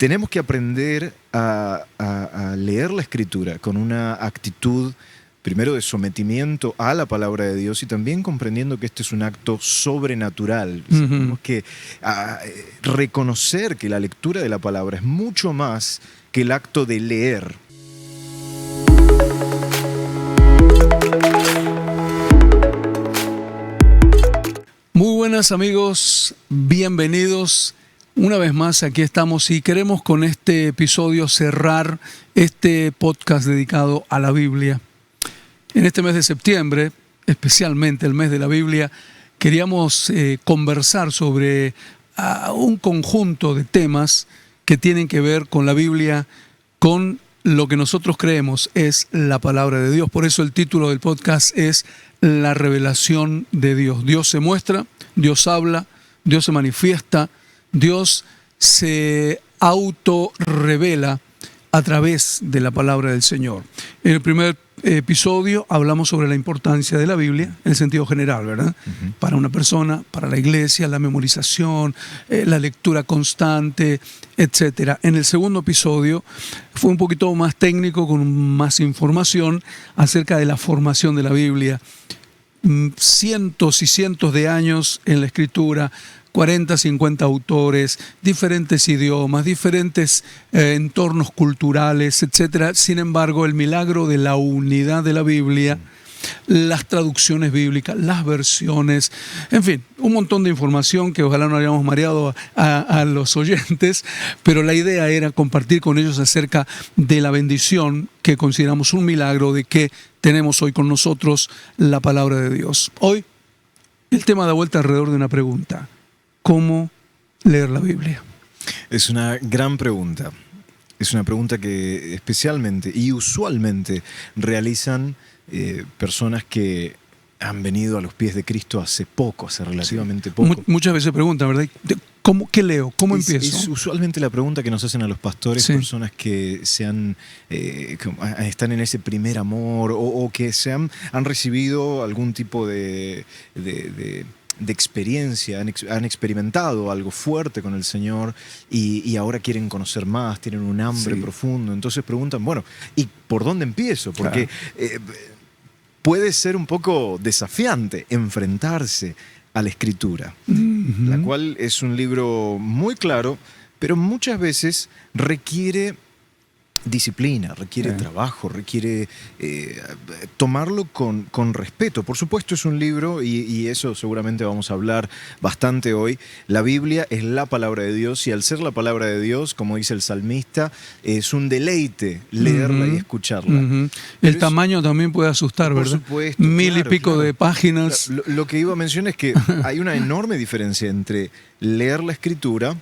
tenemos que aprender a leer la Escritura con una actitud, primero, de sometimiento a la palabra de Dios y también comprendiendo que este es un acto sobrenatural. Tenemos que reconocer que la lectura de la palabra es mucho más que el acto de leer. Muy buenas amigos, bienvenidos. Una vez más aquí estamos y queremos con este episodio cerrar este podcast dedicado a la Biblia. En este mes de septiembre, especialmente el mes de la Biblia, queríamos conversar sobre un conjunto de temas que tienen que ver con la Biblia, con lo que nosotros creemos es la palabra de Dios. Por eso el título del podcast es La revelación de Dios. Dios se muestra, Dios habla, Dios se manifiesta, Dios se autorrevela a través de la palabra del Señor. En el primer episodio hablamos sobre la importancia de la Biblia en el sentido general, ¿verdad? Para una persona, para la iglesia, la memorización, la lectura constante, etc. En el segundo episodio fue un poquito más técnico, con más información acerca de la formación de la Biblia. Cientos y cientos de años en la Escritura, 40, 50 autores, diferentes idiomas, diferentes entornos culturales, etc. Sin embargo, el milagro de la unidad de la Biblia, las traducciones bíblicas, las versiones, en fin, un montón de información que ojalá no hayamos mareado a los oyentes, pero la idea era compartir con ellos acerca de la bendición que consideramos un milagro de que tenemos hoy con nosotros la palabra de Dios. Hoy el tema da vuelta alrededor de una pregunta: ¿cómo leer la Biblia? Es una gran pregunta. Es una pregunta que especialmente y usualmente realizan personas que han venido a los pies de Cristo hace poco, hace relativamente poco. Muchas veces preguntan, ¿verdad? ¿Qué leo? ¿Cómo empiezo? Es usualmente la pregunta que nos hacen a los pastores, sí. Personas que están en ese primer amor o que han recibido algún tipo de experiencia, han experimentado algo fuerte con el Señor y ahora quieren conocer más, tienen un hambre profundo. Entonces preguntan, bueno, ¿y por dónde empiezo? Porque puede ser un poco desafiante enfrentarse a la Escritura, la cual es un libro muy claro, pero muchas veces requiere disciplina, requiere trabajo, requiere tomarlo con respeto. Por supuesto es un libro, y eso seguramente vamos a hablar bastante hoy. La Biblia es la palabra de Dios, y al ser la palabra de Dios, como dice el salmista, es un deleite leerla y escucharla. El tamaño también puede asustar, ¿verdad? Por supuesto. 1000 y pico de páginas. Lo que iba a mencionar es que hay una enorme diferencia entre leer la Escritura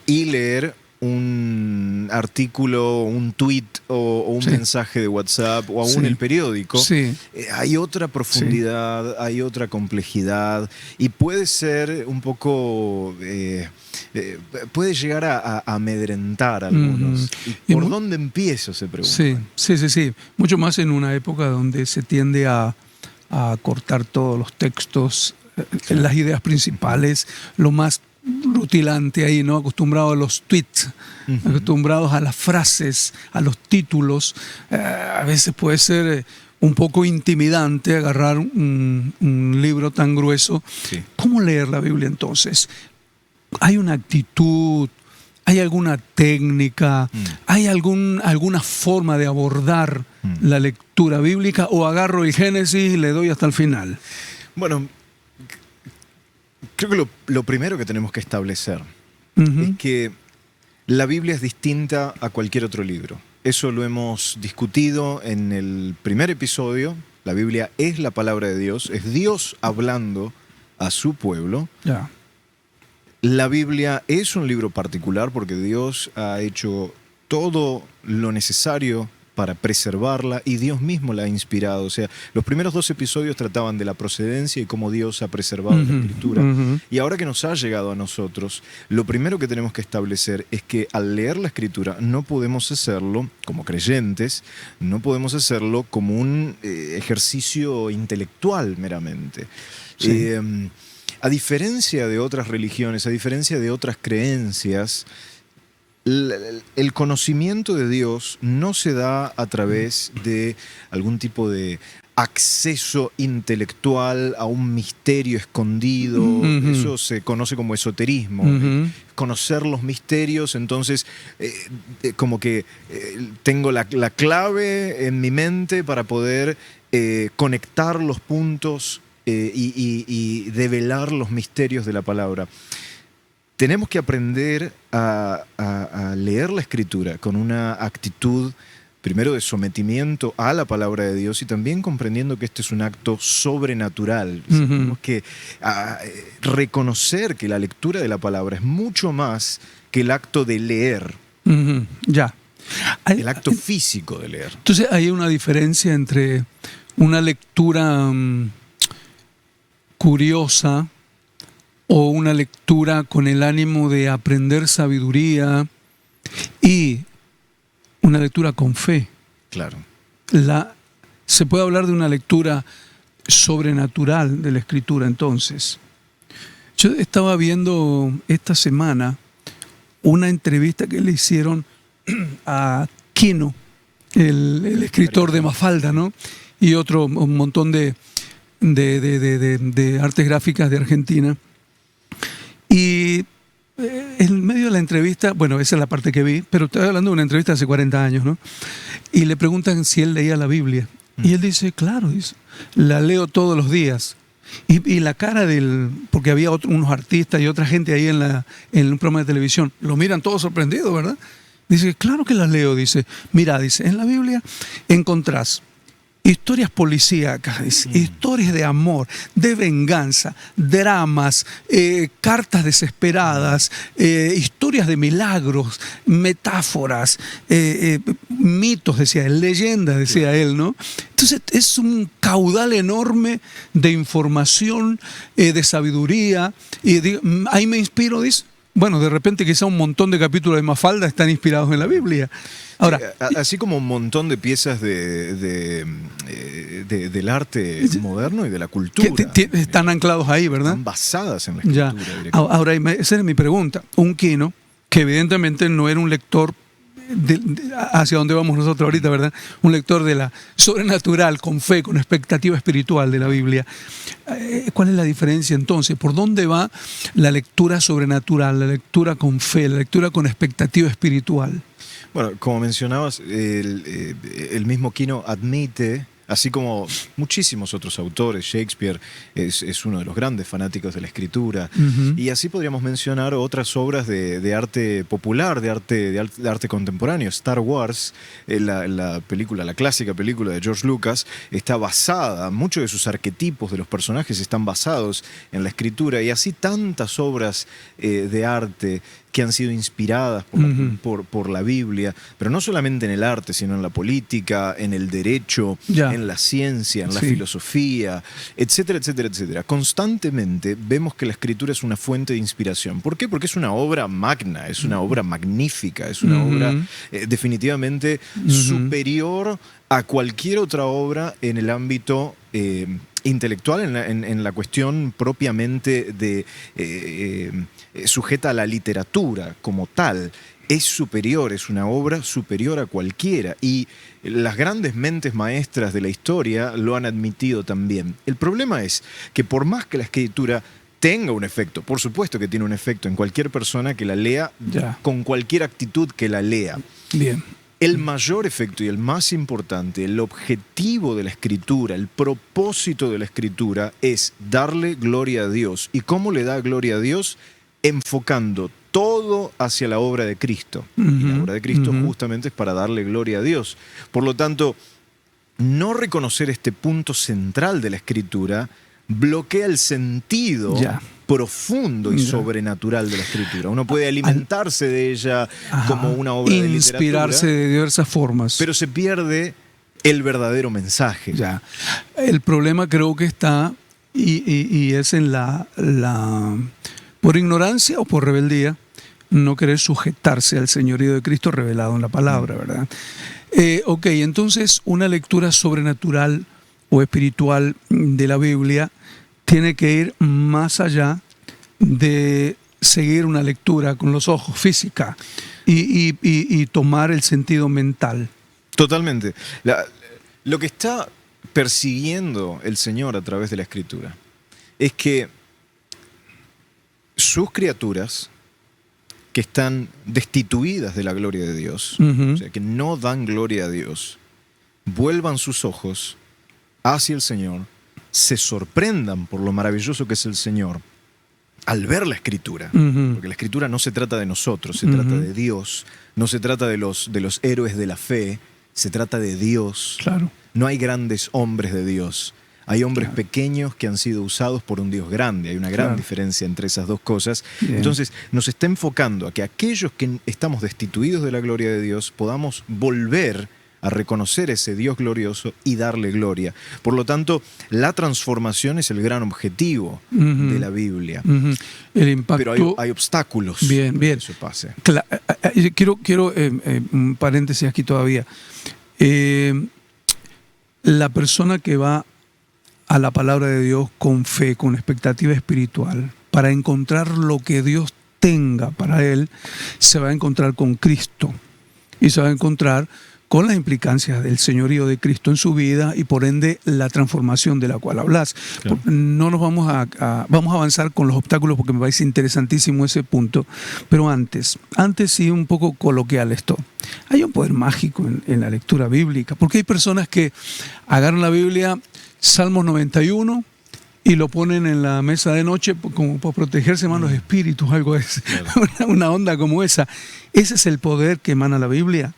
y leer un artículo, un tweet o un mensaje de WhatsApp o aún el periódico. Hay otra profundidad, hay otra complejidad y puede ser un poco, puede llegar a amedrentar a algunos. ¿Y por dónde empiezo? Se preguntan. Sí. Mucho más en una época donde se tiende a cortar todos los textos, las ideas principales, lo más rutilante ahí, ¿no? Acostumbrados a los tweets, acostumbrados a las frases, a los títulos. A veces puede ser un poco intimidante agarrar un libro tan grueso. ¿Cómo leer la Biblia entonces? ¿Hay una actitud? ¿Hay alguna técnica? ¿Hay alguna forma de abordar la lectura bíblica? ¿O agarro el Génesis y le doy hasta el final? Bueno, creo que lo primero que tenemos que establecer es que la Biblia es distinta a cualquier otro libro. Eso lo hemos discutido en el primer episodio. La Biblia es la palabra de Dios, es Dios hablando a su pueblo. La Biblia es un libro particular porque Dios ha hecho todo lo necesario para preservarla y Dios mismo la ha inspirado. O sea, los primeros 2 episodios trataban de la procedencia y cómo Dios ha preservado la Escritura. Y ahora que nos ha llegado a nosotros, lo primero que tenemos que establecer es que al leer la Escritura no podemos hacerlo como creyentes, no podemos hacerlo como un ejercicio intelectual meramente. A diferencia de otras religiones, a diferencia de otras creencias, el conocimiento de Dios no se da a través de algún tipo de acceso intelectual a un misterio escondido. Eso se conoce como esoterismo. Conocer los misterios, entonces como que tengo la clave en mi mente para poder conectar los puntos y develar los misterios de la palabra. Tenemos que aprender a leer la Escritura con una actitud, primero, de sometimiento a la palabra de Dios y también comprendiendo que este es un acto sobrenatural. Tenemos que reconocer que la lectura de la palabra es mucho más que el acto de leer. Ya. El acto físico de leer. Entonces hay una diferencia entre una lectura curiosa o una lectura con el ánimo de aprender sabiduría y una lectura con fe. Claro. Se puede hablar de una lectura sobrenatural de la Escritura, entonces. Yo estaba viendo esta semana una entrevista que le hicieron a Quino, el escritor de Mafalda, ¿no? Y un montón de artes gráficas de Argentina. Y en medio de la entrevista, bueno, esa es la parte que vi, pero estoy hablando de una entrevista hace 40 años, ¿no? Y le preguntan si él leía la Biblia. Y él dice, claro, dice, la leo todos los días. Y la cara porque había unos artistas y otra gente ahí en un programa de televisión, lo miran todos sorprendidos, ¿verdad? Dice, claro que las leo, dice. Mira, dice, en la Biblia encontrás historias policíacas, historias de amor, de venganza, dramas, cartas desesperadas, historias de milagros, metáforas, mitos, decía él, leyendas, decía él, ¿no? Entonces es un caudal enorme de información, de sabiduría, y ahí me inspiro, dice. Bueno, de repente quizá un montón de capítulos de Mafalda están inspirados en la Biblia. Ahora, sí, así como un montón de piezas del arte moderno y de la cultura. Están anclados ahí, ¿verdad? Están basadas en la Escritura. Ya. Ahora, esa es mi pregunta. Un Quino, que evidentemente no era un lector hacia donde vamos nosotros ahorita, ¿verdad? Un lector de la sobrenatural, con fe, con expectativa espiritual de la Biblia. ¿Cuál es la diferencia entonces? ¿Por dónde va la lectura sobrenatural, la lectura con fe, la lectura con expectativa espiritual? Bueno, como mencionabas, el mismo Quino admite, así como muchísimos otros autores, Shakespeare es uno de los grandes fanáticos de la escritura, y así podríamos mencionar otras obras de arte popular, de arte contemporáneo. Star Wars, la clásica película de George Lucas, está basada, muchos de sus arquetipos de los personajes están basados en la escritura, y así tantas obras de arte que han sido inspiradas por la Biblia, pero no solamente en el arte, sino en la política, en el derecho, en la ciencia, en la filosofía, etcétera, etcétera, etcétera. Constantemente vemos que la escritura es una fuente de inspiración. ¿Por qué? Porque es una obra magna, es una obra magnífica, es una obra definitivamente superior a cualquier otra obra en el ámbito intelectual, en la cuestión propiamente sujeta a la literatura como tal. Es superior, es una obra superior a cualquiera, y las grandes mentes maestras de la historia lo han admitido también. El problema es que por más que la escritura tenga un efecto, por supuesto que tiene un efecto en cualquier persona que la lea, con cualquier actitud que la lea. Bien. El mayor efecto y el más importante, el objetivo de la escritura, el propósito de la escritura es darle gloria a Dios. ¿Y cómo le da gloria a Dios? Enfocando todo hacia la obra de Cristo. Y la obra de Cristo justamente es para darle gloria a Dios. Por lo tanto, no reconocer este punto central de la escritura bloquea el sentido profundo y sobrenatural de la escritura. Uno puede alimentarse de ella como una obra de literatura, inspirarse de diversas formas, pero se pierde el verdadero mensaje. El problema creo que está y es en por ignorancia o por rebeldía, no querer sujetarse al señorío de Cristo revelado en la palabra, ¿verdad? Entonces una lectura sobrenatural o espiritual de la Biblia tiene que ir más allá de seguir una lectura con los ojos física y tomar el sentido mental. Totalmente. Lo que está persiguiendo el Señor a través de la Escritura es que sus criaturas que están destituidas de la gloria de Dios, o sea, que no dan gloria a Dios, vuelvan sus ojos hacia el Señor, se sorprendan por lo maravilloso que es el Señor al ver la Escritura, porque la Escritura no se trata de nosotros, se trata de Dios, no se trata de los héroes de la fe, se trata de Dios. Claro. No hay grandes hombres de Dios, hay hombres pequeños que han sido usados por un Dios grande, hay una gran diferencia entre esas dos cosas. Bien. Entonces nos está enfocando a que aquellos que estamos destituidos de la gloria de Dios podamos volver a reconocer ese Dios glorioso y darle gloria. Por lo tanto, la transformación es el gran objetivo de la Biblia. El impacto, pero hay obstáculos bien, para que eso pase. Quiero un paréntesis aquí todavía. La persona que va a la palabra de Dios con fe, con expectativa espiritual, para encontrar lo que Dios tenga para él, se va a encontrar con Cristo y se va a encontrar con las implicancias del señorío de Cristo en su vida y por ende la transformación de la cual hablas. Claro. No nos vamos a avanzar con los obstáculos porque me parece interesantísimo ese punto, pero antes sí un poco coloquial esto. Hay un poder mágico en la lectura bíblica, porque hay personas que agarran la Biblia, Salmos 91, y lo ponen en la mesa de noche como para protegerse de malos espíritus, algo así, claro. Una onda como esa. ¿Ese es el poder que emana la Biblia?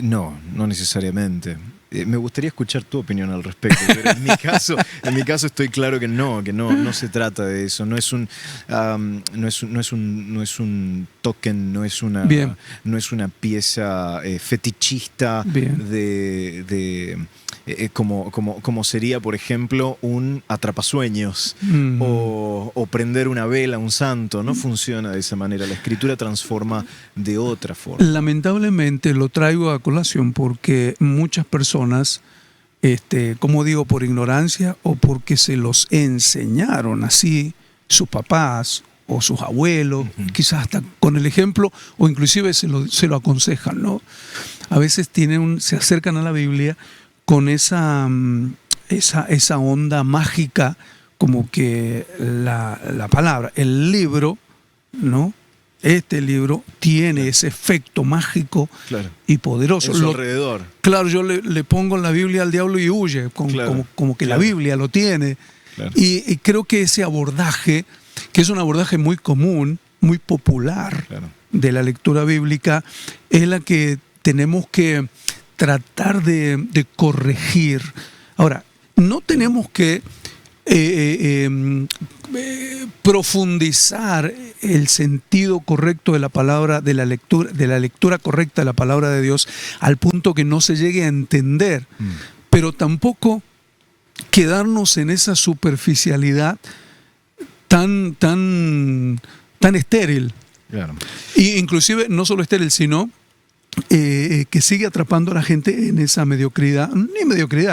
No necesariamente. Me gustaría escuchar tu opinión al respecto, pero en mi caso estoy claro que no se trata de eso. No es un token, no es una pieza fetichista como sería, por ejemplo, un atrapasueños o prender una vela a un santo. No funciona de esa manera. La Escritura transforma de otra forma. Lamentablemente lo traigo a colación porque muchas personas, como digo, por ignorancia o porque se los enseñaron así sus papás o sus abuelos, quizás hasta con el ejemplo, o inclusive se lo aconsejan, ¿no? A veces se acercan a la Biblia con esa onda mágica, como que la palabra, el libro, ¿no? Este libro tiene ese efecto mágico y poderoso. En su alrededor. Claro, yo le pongo la Biblia al diablo y huye, como que la Biblia lo tiene. Claro. Y creo que ese abordaje, que es un abordaje muy común, muy popular de la lectura bíblica, es la que tenemos que tratar de corregir. Ahora, no tenemos que profundizar el sentido correcto de la palabra, de la lectura correcta de la palabra de Dios al punto que no se llegue a entender, pero tampoco quedarnos en esa superficialidad tan estéril. Claro. Y inclusive no solo estéril, sino que sigue atrapando a la gente en esa mediocridad,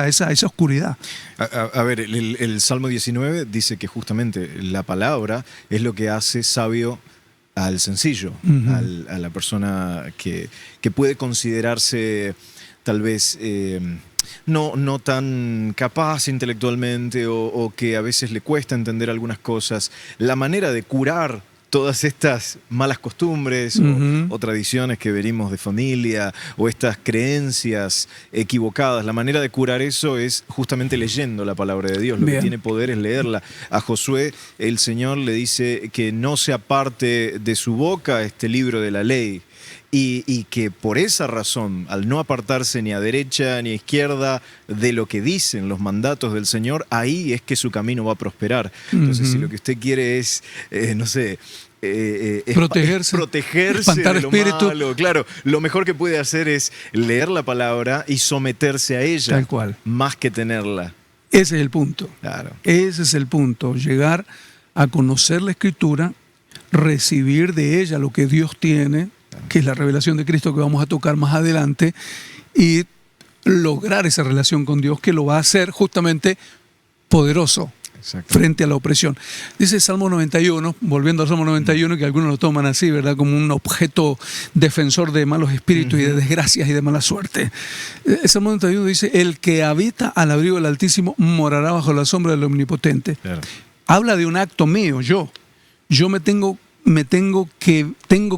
esa oscuridad. A ver, el Salmo 19 dice que justamente la palabra es lo que hace sabio al sencillo, a la persona que puede considerarse tal vez no tan capaz intelectualmente o que a veces le cuesta entender algunas cosas. La manera de curar todas estas malas costumbres o tradiciones que venimos de familia o estas creencias equivocadas, la manera de curar eso es justamente leyendo la palabra de Dios. Lo que tiene poder es leerla. A Josué el Señor le dice que no se aparte de su boca este libro de la ley. Y que por esa razón, al no apartarse ni a derecha ni a izquierda de lo que dicen los mandatos del Señor, ahí es que su camino va a prosperar. Entonces, si lo que usted quiere es, protegerse de lo malo, claro, lo mejor que puede hacer es leer la palabra y someterse a ella, tal cual, más que tenerla. Ese es el punto. Claro. Ese es el punto, llegar a conocer la Escritura, recibir de ella lo que Dios tiene, que es la revelación de Cristo que vamos a tocar más adelante, y lograr esa relación con Dios que lo va a hacer justamente poderoso. frente a la opresión. Dice Salmo 91, volviendo al Salmo 91, que algunos lo toman así, ¿verdad? Como un objeto defensor de malos espíritus y de desgracias y de mala suerte. El Salmo 91 dice: el que habita al abrigo del Altísimo morará bajo la sombra del Omnipotente. Claro. Habla de un acto mío, yo tengo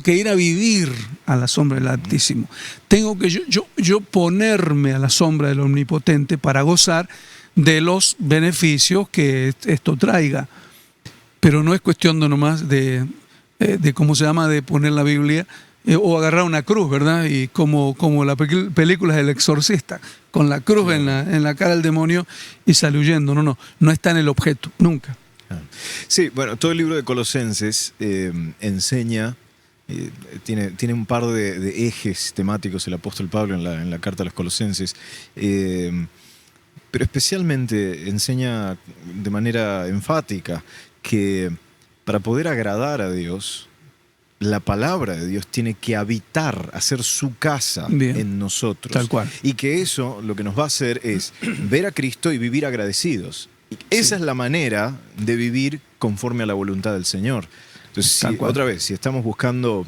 que ir a vivir a la sombra del Altísimo. Tengo que yo ponerme a la sombra del Omnipotente para gozar de los beneficios que esto traiga. Pero no es cuestión de nomás de cómo se llama, de poner la Biblia o agarrar una cruz, ¿verdad? Y como la película del Exorcista, con la cruz en la cara del demonio y sale huyendo. No está en el objeto, nunca. Sí, bueno, todo el libro de Colosenses enseña, tiene un par de ejes temáticos el apóstol Pablo en la carta a los Colosenses, pero especialmente enseña de manera enfática que para poder agradar a Dios, la palabra de Dios tiene que habitar, hacer su casa en nosotros. Tal cual. Y que eso lo que nos va a hacer es ver a Cristo y vivir agradecidos. Esa es la manera de vivir conforme a la voluntad del Señor. Entonces, otra vez, si estamos buscando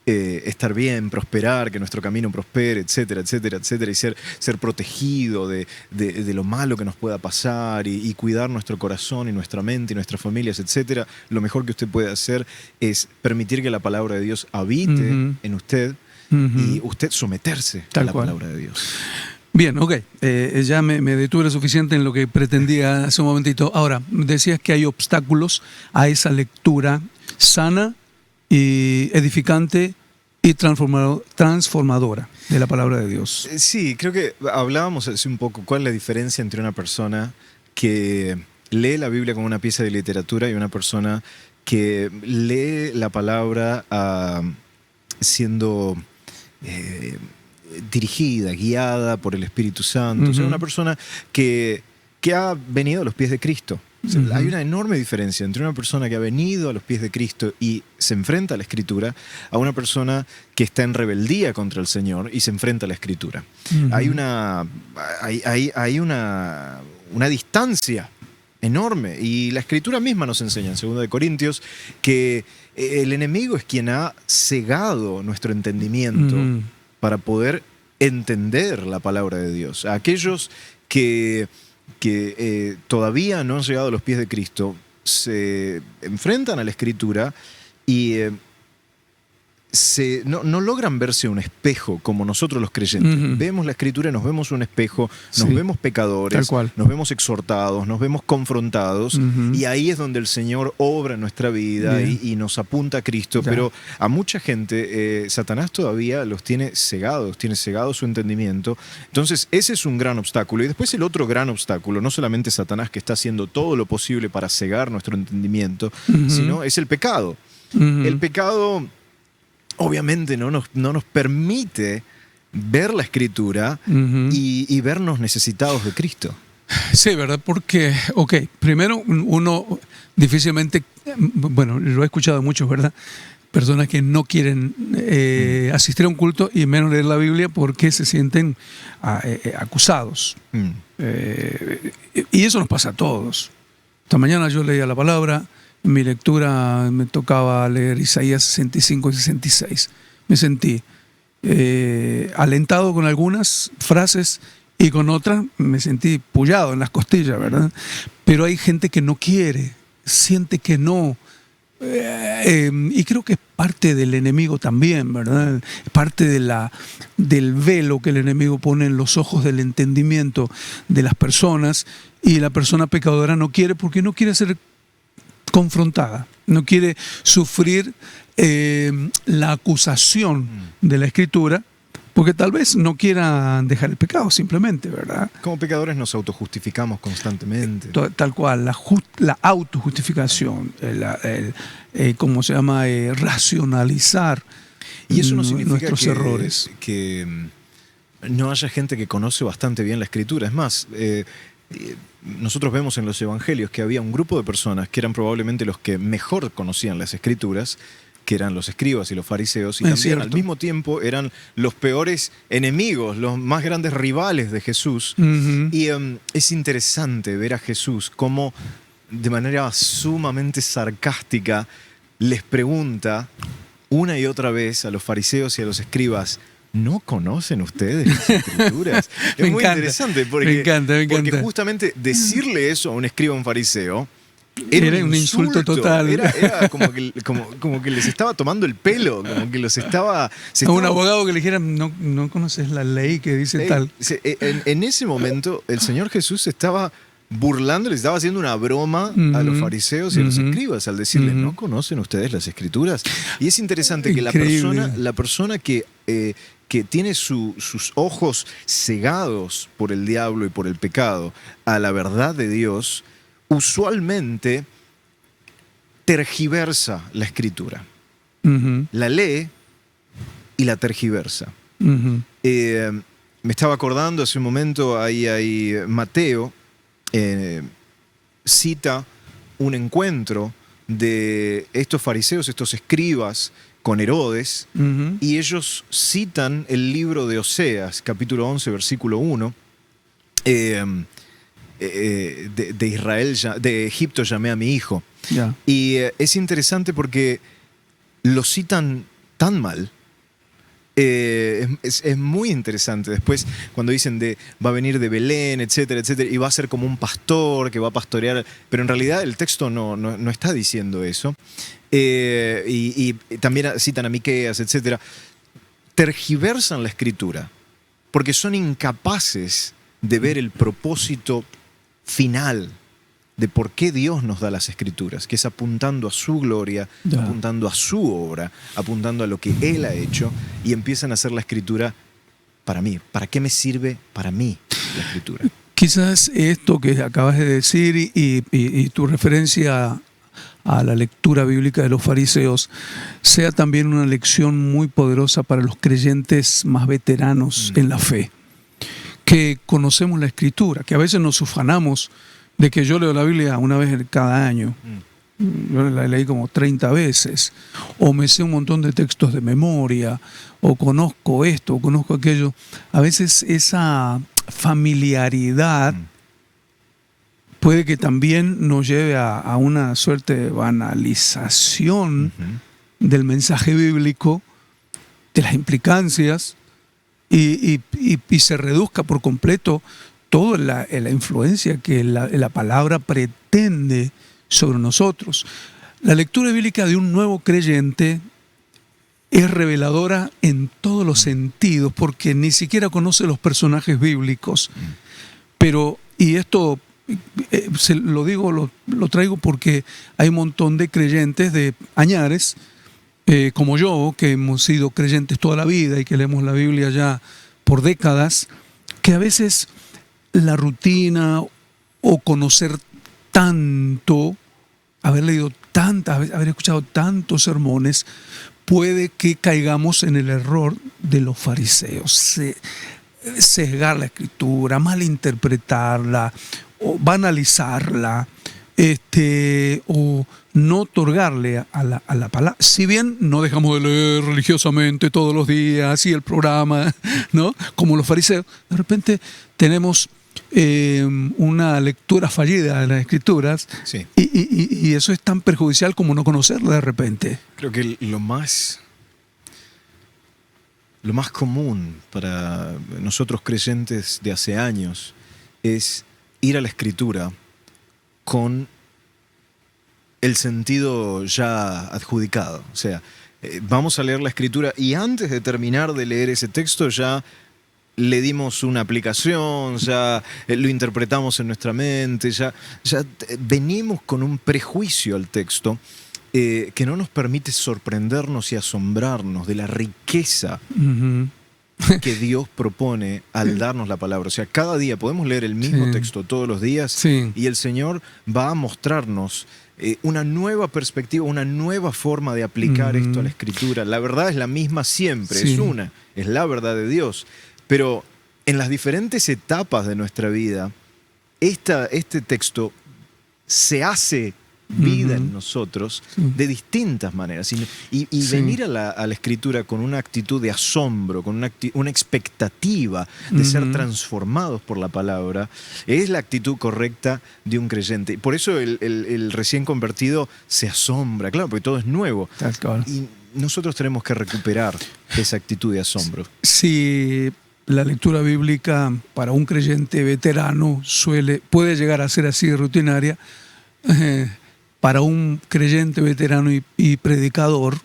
estar bien, prosperar, que nuestro camino prospere, etcétera, etcétera, etcétera, y ser protegido de lo malo que nos pueda pasar y cuidar nuestro corazón y nuestra mente y nuestras familias, etcétera, lo mejor que usted puede hacer es permitir que la palabra de Dios habite en usted y usted someterse a la palabra de Dios. Bien, ok. Ya me detuve lo suficiente en lo que pretendía hace un momentito. Ahora, decías que hay obstáculos a esa lectura sana y edificante y transformadora de la palabra de Dios. Sí, creo que hablábamos hace un poco cuál es la diferencia entre una persona que lee la Biblia como una pieza de literatura y una persona que lee la palabra siendo dirigida, guiada por el Espíritu Santo. O sea, una persona que ha venido a los pies de Cristo. O sea, hay una enorme diferencia entre una persona que ha venido a los pies de Cristo y se enfrenta a la Escritura a una persona que está en rebeldía contra el Señor y se enfrenta a la Escritura. Hay una distancia enorme, y la Escritura misma nos enseña en 2 Corintios que el enemigo es quien ha cegado nuestro entendimiento para poder entender la palabra de Dios. A aquellos que todavía no han llegado a los pies de Cristo se enfrentan a la Escritura y no logran verse un espejo como nosotros los creyentes. Vemos la Escritura y nos vemos un espejo, nos vemos pecadores, nos vemos exhortados, nos vemos confrontados, y ahí es donde el Señor obra en nuestra vida y nos apunta a Cristo. Pero a mucha gente Satanás todavía los tiene cegados, tiene cegado su entendimiento. Entonces ese es un gran obstáculo. Y después el otro gran obstáculo, no solamente Satanás, que está haciendo todo lo posible para cegar nuestro entendimiento, sino es el pecado. El pecado obviamente no nos permite ver la Escritura y vernos necesitados de Cristo. Sí, ¿verdad? Porque, primero uno difícilmente, bueno, lo he escuchado muchos, ¿verdad? Personas que no quieren asistir a un culto y menos leer la Biblia porque se sienten acusados. Y eso nos pasa a todos. Esta mañana yo leía la palabra. En mi lectura me tocaba leer Isaías 65 y 66. Me sentí alentado con algunas frases y con otras me sentí pullado en las costillas, ¿verdad? Pero hay gente que no quiere, siente que no. Y creo que es parte del enemigo también, ¿verdad? Parte del velo que el enemigo pone en los ojos del entendimiento de las personas, y la persona pecadora no quiere porque no quiere ser confrontada, no quiere sufrir la acusación de la Escritura, porque tal vez no quieran dejar el pecado simplemente, ¿verdad? Como pecadores nos autojustificamos constantemente. Tal cual, la autojustificación, ¿cómo se llama? Racionalizar. Y eso no significa nuestros errores. Que no haya gente que conoce bastante bien la Escritura. Es más, nosotros vemos en los evangelios que había un grupo de personas que eran probablemente los que mejor conocían las Escrituras, que eran los escribas y los fariseos, y también al mismo tiempo eran los peores enemigos, los más grandes rivales de Jesús. Y es interesante ver a Jesús cómo de manera sumamente sarcástica, les pregunta una y otra vez a los fariseos y a los escribas: ¿no conocen ustedes las Escrituras? Es muy interesante porque, me encanta. porque justamente decirle eso a un escriba, a un fariseo, era un insulto total. Era como que les estaba tomando el pelo, como que los estaba... A un abogado que le dijera: no conoces la ley que dice tal. En ese momento el Señor Jesús estaba burlando, les estaba haciendo una broma a los fariseos y a los escribas al decirles: ¿no conocen ustedes las Escrituras? Y es interesante que la persona que tiene sus ojos cegados por el diablo y por el pecado a la verdad de Dios, usualmente tergiversa la Escritura. La lee y la tergiversa. Me estaba acordando hace un momento, ahí Mateo cita un encuentro de estos fariseos, estos escribas, con Herodes, y ellos citan el libro de Oseas, capítulo 11, versículo 1, de Israel, de Egipto llamé a mi hijo. Yeah. Y es interesante porque lo citan tan mal. Es muy interesante. Después, cuando dicen va a venir de Belén, etcétera, etcétera, y va a ser como un pastor que va a pastorear, pero en realidad el texto no está diciendo eso. Y también citan a Miqueas, etcétera. Tergiversan la Escritura porque son incapaces de ver el propósito final de por qué Dios nos da las Escrituras, que es apuntando a su gloria, apuntando a su obra, apuntando a lo que Él ha hecho, y empiezan a hacer la Escritura para mí. ¿Para qué me sirve para mí la Escritura? Quizás esto que acabas de decir y tu referencia a la lectura bíblica de los fariseos sea también una lección muy poderosa para los creyentes más veteranos en la fe, que conocemos la Escritura, que a veces nos ufanamos de que yo leo la Biblia una vez cada año. Yo la leí como 30 veces, o me sé un montón de textos de memoria, o conozco esto, o conozco aquello. A veces esa familiaridad puede que también nos lleve a una suerte de banalización del mensaje bíblico, de las implicancias, y se reduzca por completo toda la influencia que la palabra pretende sobre nosotros. La lectura bíblica de un nuevo creyente es reveladora en todos los sentidos, porque ni siquiera conoce los personajes bíblicos. Pero, y esto lo traigo porque hay un montón de creyentes de añares, como yo, que hemos sido creyentes toda la vida y que leemos la Biblia ya por décadas, que a veces la rutina o conocer tanto, haber leído tantas, haber escuchado tantos sermones, puede que caigamos en el error de los fariseos. Sesgar la Escritura, malinterpretarla, o banalizarla, o no otorgarle a la palabra. Si bien no dejamos de leer religiosamente todos los días y el programa, ¿no?, como los fariseos, de repente tenemos una lectura fallida de las Escrituras, sí. y eso es tan perjudicial como no conocerla de repente. Creo que lo más común para nosotros creyentes de hace años es ir a la Escritura con el sentido ya adjudicado. O sea, vamos a leer la Escritura y antes de terminar de leer ese texto ya le dimos una aplicación, ya lo interpretamos en nuestra mente, ya venimos con un prejuicio al texto que no nos permite sorprendernos y asombrarnos de la riqueza que Dios propone al darnos la palabra. O sea, cada día podemos leer el mismo texto todos los días y el Señor va a mostrarnos una nueva perspectiva, una nueva forma de aplicar esto a la Escritura. La verdad es la misma siempre, es la verdad de Dios. Pero en las diferentes etapas de nuestra vida, este texto se hace vida en nosotros de distintas maneras. Y venir a la Escritura con una actitud de asombro, con una expectativa de ser transformados por la palabra, es la actitud correcta de un creyente. Por eso el recién convertido se asombra, claro, porque todo es nuevo. Y nosotros tenemos que recuperar esa actitud de asombro. Sí. La lectura bíblica para un creyente veterano puede llegar a ser así rutinaria. Para un creyente veterano y predicador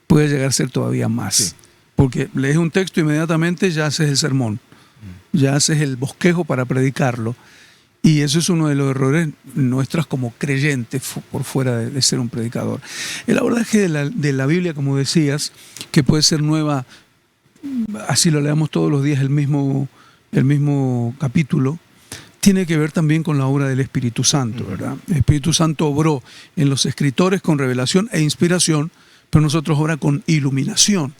puede llegar a ser todavía más. Sí. Porque lees un texto inmediatamente ya haces el sermón, ya haces el bosquejo para predicarlo. Y eso es uno de los errores nuestros como creyentes por fuera de ser un predicador. El abordaje de la Biblia, como decías, que puede ser nueva, así lo leamos todos los días el mismo capítulo, tiene que ver también con la obra del Espíritu Santo, ¿verdad? El Espíritu Santo obró en los escritores con revelación e inspiración, pero nosotros obra con iluminación.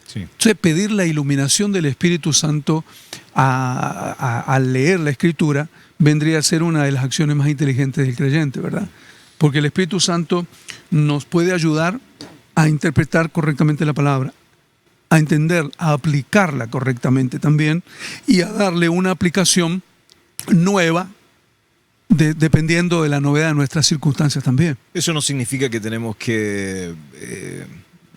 Sí. Entonces, pedir la iluminación del Espíritu Santo al leer la Escritura vendría a ser una de las acciones más inteligentes del creyente, ¿verdad? Porque el Espíritu Santo nos puede ayudar a interpretar correctamente la palabra, a entender, a aplicarla correctamente también y a darle una aplicación nueva dependiendo de la novedad de nuestras circunstancias también. Eso no significa que tenemos que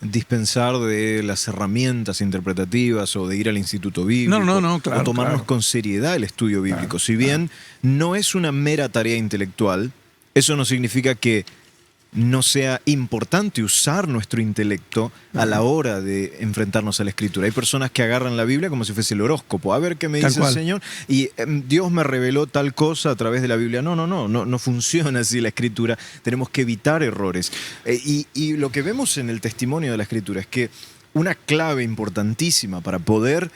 dispensar de las herramientas interpretativas o de ir al instituto bíblico claro, o tomarnos con seriedad el estudio bíblico. Si bien no es una mera tarea intelectual, eso no significa que no sea importante usar nuestro intelecto a la hora de enfrentarnos a la Escritura. Hay personas que agarran la Biblia como si fuese el horóscopo. A ver qué me dice el Señor. Y Dios me reveló tal cosa a través de la Biblia. No funciona así la Escritura. Tenemos que evitar errores. Y lo que vemos en el testimonio de la Escritura es que una clave importantísima para poder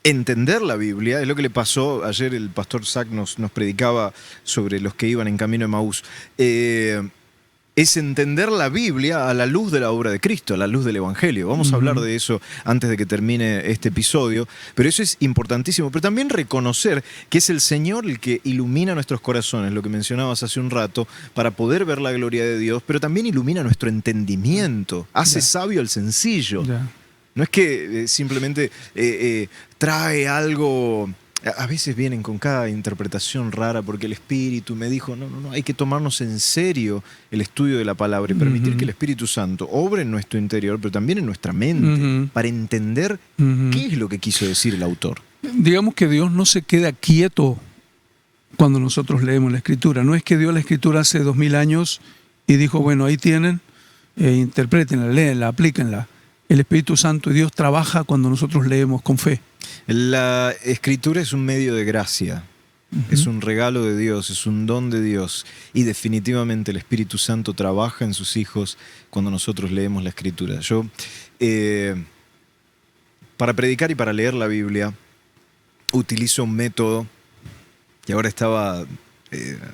entender la Biblia es lo que le pasó ayer. El pastor Zach nos predicaba sobre los que iban en camino de Emaús. Es entender la Biblia a la luz de la obra de Cristo, a la luz del Evangelio. Vamos a hablar de eso antes de que termine este episodio, pero eso es importantísimo. Pero también reconocer que es el Señor el que ilumina nuestros corazones, lo que mencionabas hace un rato, para poder ver la gloria de Dios, pero también ilumina nuestro entendimiento, hace sabio al sencillo. No es que simplemente trae algo. A veces vienen con cada interpretación rara porque el Espíritu me dijo, no, hay que tomarnos en serio el estudio de la palabra y permitir que el Espíritu Santo obre en nuestro interior, pero también en nuestra mente, para entender qué es lo que quiso decir el autor. Digamos que Dios no se queda quieto cuando nosotros leemos la Escritura. No es que dio la Escritura hace 2000 años y dijo, bueno, ahí tienen, interprétenla, léenla, aplíquenla. El Espíritu Santo y Dios trabaja cuando nosotros leemos con fe. La Escritura es un medio de gracia, es un regalo de Dios, es un don de Dios, y definitivamente el Espíritu Santo trabaja en sus hijos cuando nosotros leemos la Escritura. Yo, para predicar y para leer la Biblia, utilizo un método, y ahora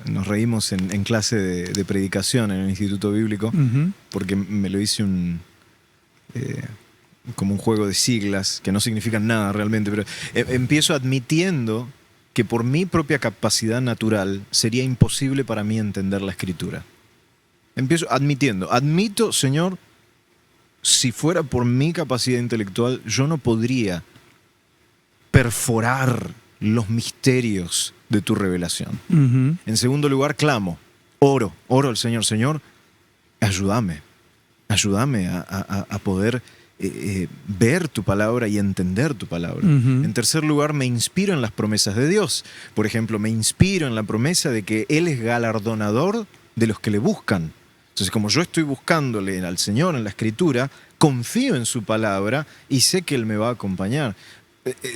nos reímos en clase de predicación en el Instituto Bíblico, porque me lo hice como un juego de siglas que no significan nada realmente, pero empiezo admitiendo que por mi propia capacidad natural sería imposible para mí entender la Escritura. Admito, Señor, si fuera por mi capacidad intelectual, yo no podría perforar los misterios de tu revelación. En segundo lugar, clamo, oro al Señor, Señor, ayúdame a poder ver tu palabra y entender tu palabra. En tercer lugar, me inspiro en las promesas de Dios. Por ejemplo, me inspiro en la promesa de que Él es galardonador de los que le buscan. Entonces, como yo estoy buscándole al Señor en la Escritura, confío en su palabra y sé que Él me va a acompañar.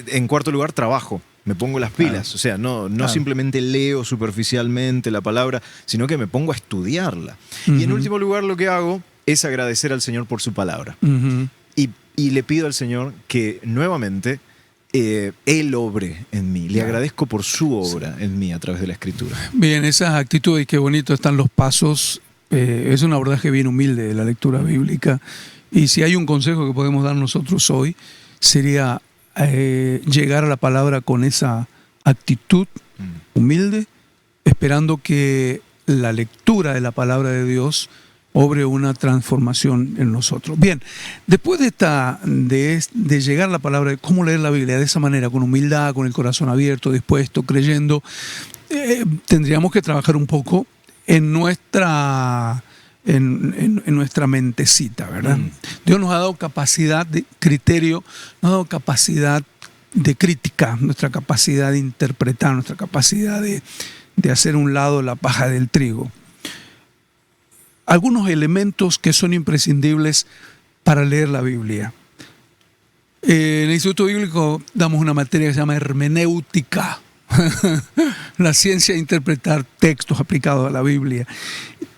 En cuarto lugar, trabajo. Me pongo las pilas. O sea, no simplemente leo superficialmente la palabra, sino que me pongo a estudiarla. Y en último lugar, lo que hago es agradecer al Señor por su palabra. Y le pido al Señor que nuevamente Él obre en mí. Le agradezco por su obra en mí a través de la Escritura. Bien, esas actitudes, qué bonito están los pasos. Es un abordaje bien humilde de la lectura bíblica. Y si hay un consejo que podemos dar nosotros hoy, sería llegar a la palabra con esa actitud humilde, esperando que la lectura de la palabra de Dios obre una transformación en nosotros. Bien, después de llegar a la palabra, cómo leer la Biblia de esa manera, con humildad, con el corazón abierto, dispuesto, creyendo, tendríamos que trabajar un poco en nuestra mentecita, ¿verdad? Dios nos ha dado capacidad de criterio, nos ha dado capacidad de crítica, nuestra capacidad de interpretar, nuestra capacidad de hacer un lado la paja del trigo. Algunos elementos que son imprescindibles para leer la Biblia. En el Instituto Bíblico damos una materia que se llama hermenéutica, la ciencia de interpretar textos aplicados a la Biblia.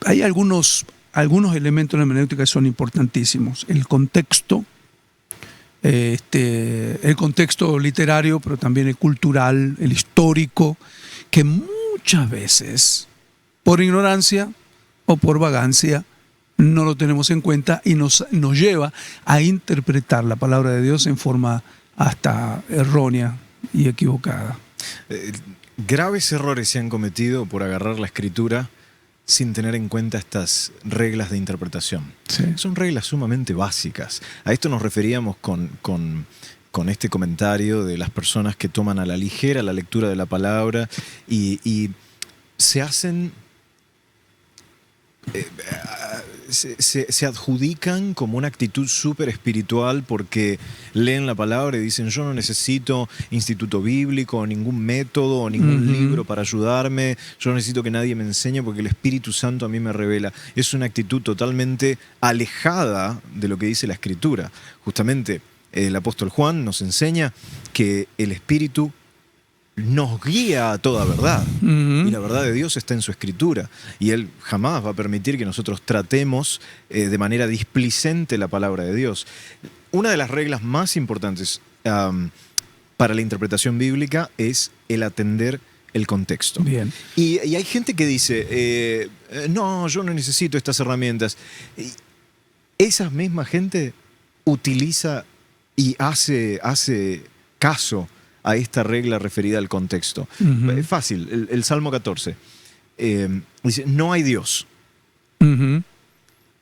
Hay algunos elementos de la hermenéutica que son importantísimos. El contexto literario, pero también el cultural, el histórico, que muchas veces, por ignorancia o por vagancia, no lo tenemos en cuenta y nos lleva a interpretar la palabra de Dios en forma hasta errónea y equivocada. Graves errores se han cometido por agarrar la Escritura sin tener en cuenta estas reglas de interpretación. Sí. Son reglas sumamente básicas. A esto nos referíamos con este comentario de las personas que toman a la ligera la lectura de la palabra y se hacen... Se adjudican como una actitud súper espiritual porque leen la palabra y dicen: yo no necesito instituto bíblico, ningún método o ningún libro para ayudarme, yo no necesito que nadie me enseñe porque el Espíritu Santo a mí me revela. Es una actitud totalmente alejada de lo que dice la Escritura. Justamente el apóstol Juan nos enseña que el Espíritu nos guía a toda verdad. Y la verdad de Dios está en su Escritura. Y Él jamás va a permitir que nosotros tratemos de manera displicente la palabra de Dios. Una de las reglas más importantes para la interpretación bíblica es el atender el contexto. Bien. Y hay gente que dice, no, yo no necesito estas herramientas. Y esa misma gente utiliza y hace caso a esta regla referida al contexto. Es fácil, el Salmo 14. Dice: no hay Dios.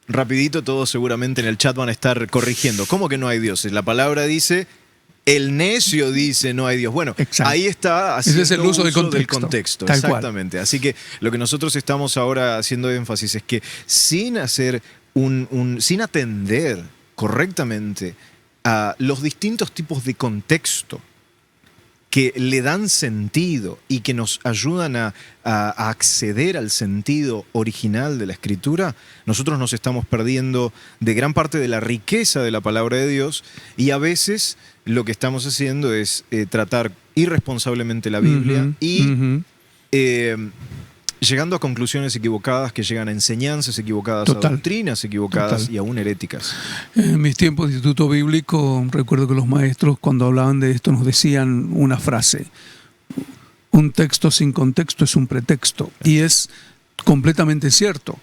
Rapidito todos seguramente en el chat van a estar corrigiendo. ¿Cómo que no hay Dios? La palabra dice, el necio dice no hay Dios. Bueno, exacto. Ahí está haciendo ese es el uso del contexto. Exactamente. Cual. Así que lo que nosotros estamos ahora haciendo énfasis es que sin hacer sin atender correctamente a los distintos tipos de contexto que le dan sentido y que nos ayudan a acceder al sentido original de la Escritura, nosotros nos estamos perdiendo de gran parte de la riqueza de la palabra de Dios, y a veces lo que estamos haciendo es tratar irresponsablemente la Biblia y llegando a conclusiones equivocadas que llegan a enseñanzas equivocadas, a doctrinas equivocadas y aún heréticas. En mis tiempos de instituto bíblico, recuerdo que los maestros, cuando hablaban de esto, nos decían una frase: un texto sin contexto es un pretexto. Y es completamente cierto.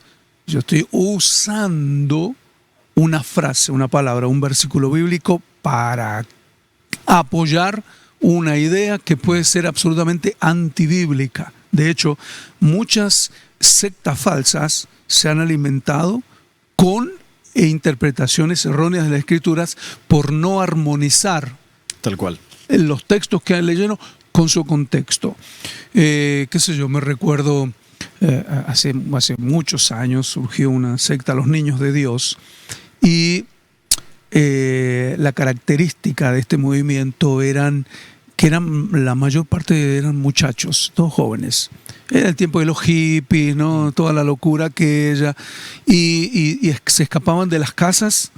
Yo estoy usando una frase, una palabra, un versículo bíblico para apoyar una idea que puede ser absolutamente antibíblica. De hecho, muchas sectas falsas se han alimentado con interpretaciones erróneas de las Escrituras por no armonizar tal cual los textos que han leído con su contexto. Qué sé yo, me recuerdo hace muchos años surgió una secta, los Niños de Dios, y la característica de este movimiento la mayor parte eran muchachos, todos jóvenes. Era el tiempo de los hippies, ¿no? Toda la locura aquella. Y se escapaban de las casas,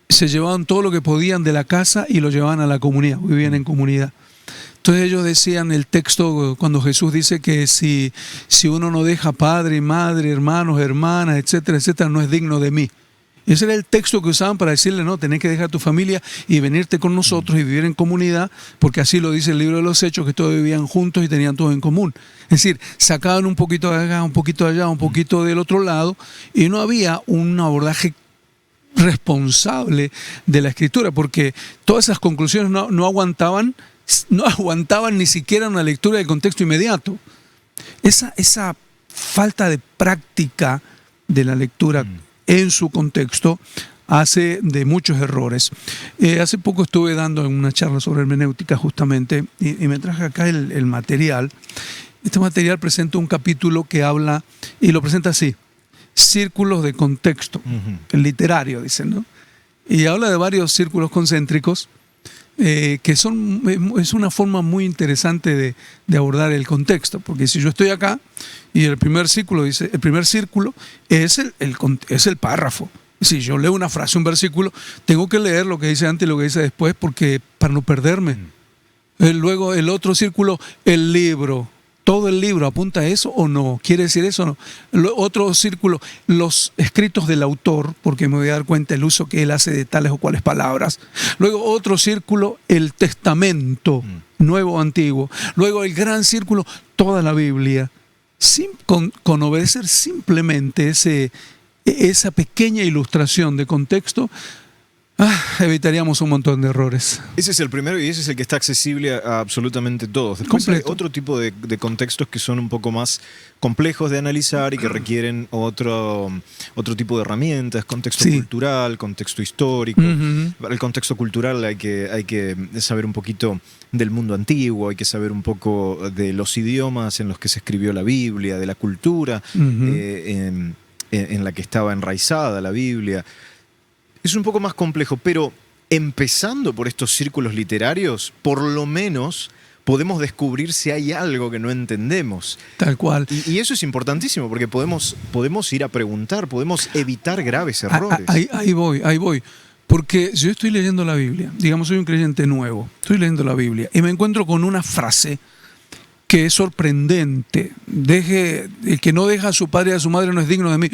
se llevaban todo lo que podían de la casa y lo llevaban a la comunidad, vivían en comunidad. Entonces ellos decían, el texto, cuando Jesús dice que si uno no deja padre, madre, hermanos, hermanas, etcétera, etcétera, no es digno de mí. Ese era el texto que usaban para decirle: no, tenés que dejar tu familia y venirte con nosotros y vivir en comunidad, porque así lo dice el libro de los Hechos, que todos vivían juntos y tenían todo en común. Es decir, sacaban un poquito de acá, un poquito de allá, un poquito del otro lado, y no había un abordaje responsable de la Escritura, porque todas esas conclusiones no aguantaban ni siquiera una lectura del contexto inmediato. Esa falta de práctica de la lectura en su contexto hace de muchos errores. Hace poco estuve dando una charla sobre hermenéutica justamente y me traje acá el material. Este material presenta un capítulo que habla, y lo presenta así, círculos de contexto, el literario, dicen, ¿no? Y habla de varios círculos concéntricos que es una forma muy interesante de abordar el contexto, porque si yo estoy acá y el primer círculo es el párrafo. Si yo leo una frase, un versículo, tengo que leer lo que dice antes y lo que dice después para no perderme. Luego el otro círculo, el libro. ¿Todo el libro apunta a eso o no? ¿Quiere decir eso o no? Otro círculo, los escritos del autor, porque me voy a dar cuenta del uso que él hace de tales o cuales palabras. Luego otro círculo, el testamento, nuevo o antiguo. Luego el gran círculo, toda la Biblia. Con obedecer simplemente esa pequeña ilustración de contexto, evitaríamos un montón de errores. Ese es el primero y ese es el que está accesible a absolutamente todos. Después hay otro tipo de contextos que son un poco más complejos de analizar y que requieren otro tipo de herramientas, contexto cultural, contexto histórico. Para el contexto cultural hay que saber un poquito del mundo antiguo, hay que saber un poco de los idiomas en los que se escribió la Biblia, de la cultura en la que estaba enraizada la Biblia. Es un poco más complejo, pero empezando por estos círculos literarios, por lo menos podemos descubrir si hay algo que no entendemos. Tal cual. Y eso es importantísimo, porque podemos ir a preguntar, podemos evitar graves errores. Ahí voy. Porque si yo estoy leyendo la Biblia, digamos, soy un creyente nuevo, estoy leyendo la Biblia y me encuentro con una frase que es sorprendente. El que no deja a su padre y a su madre no es digno de mí.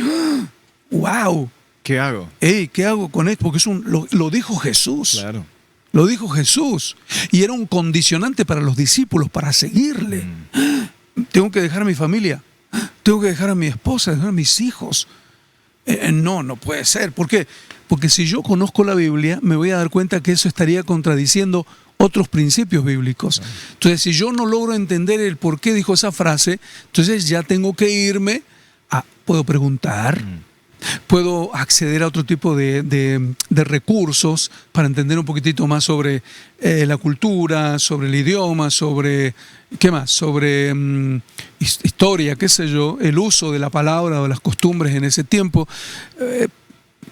¡Wow! ¿Qué hago? ¿Qué hago con esto? Porque lo dijo Jesús. Claro. Lo dijo Jesús. Y era un condicionante para los discípulos, para seguirle. Tengo que dejar a mi familia. Tengo que dejar a mi esposa, dejar a mis hijos. No puede ser. ¿Por qué? Porque si yo conozco la Biblia, me voy a dar cuenta que eso estaría contradiciendo otros principios bíblicos. Entonces, si yo no logro entender el por qué dijo esa frase, entonces ya tengo que irme puedo preguntar. Puedo acceder a otro tipo de recursos para entender un poquitito más sobre la cultura, sobre el idioma, sobre, ¿qué más? Sobre historia, qué sé yo, el uso de la palabra o las costumbres en ese tiempo.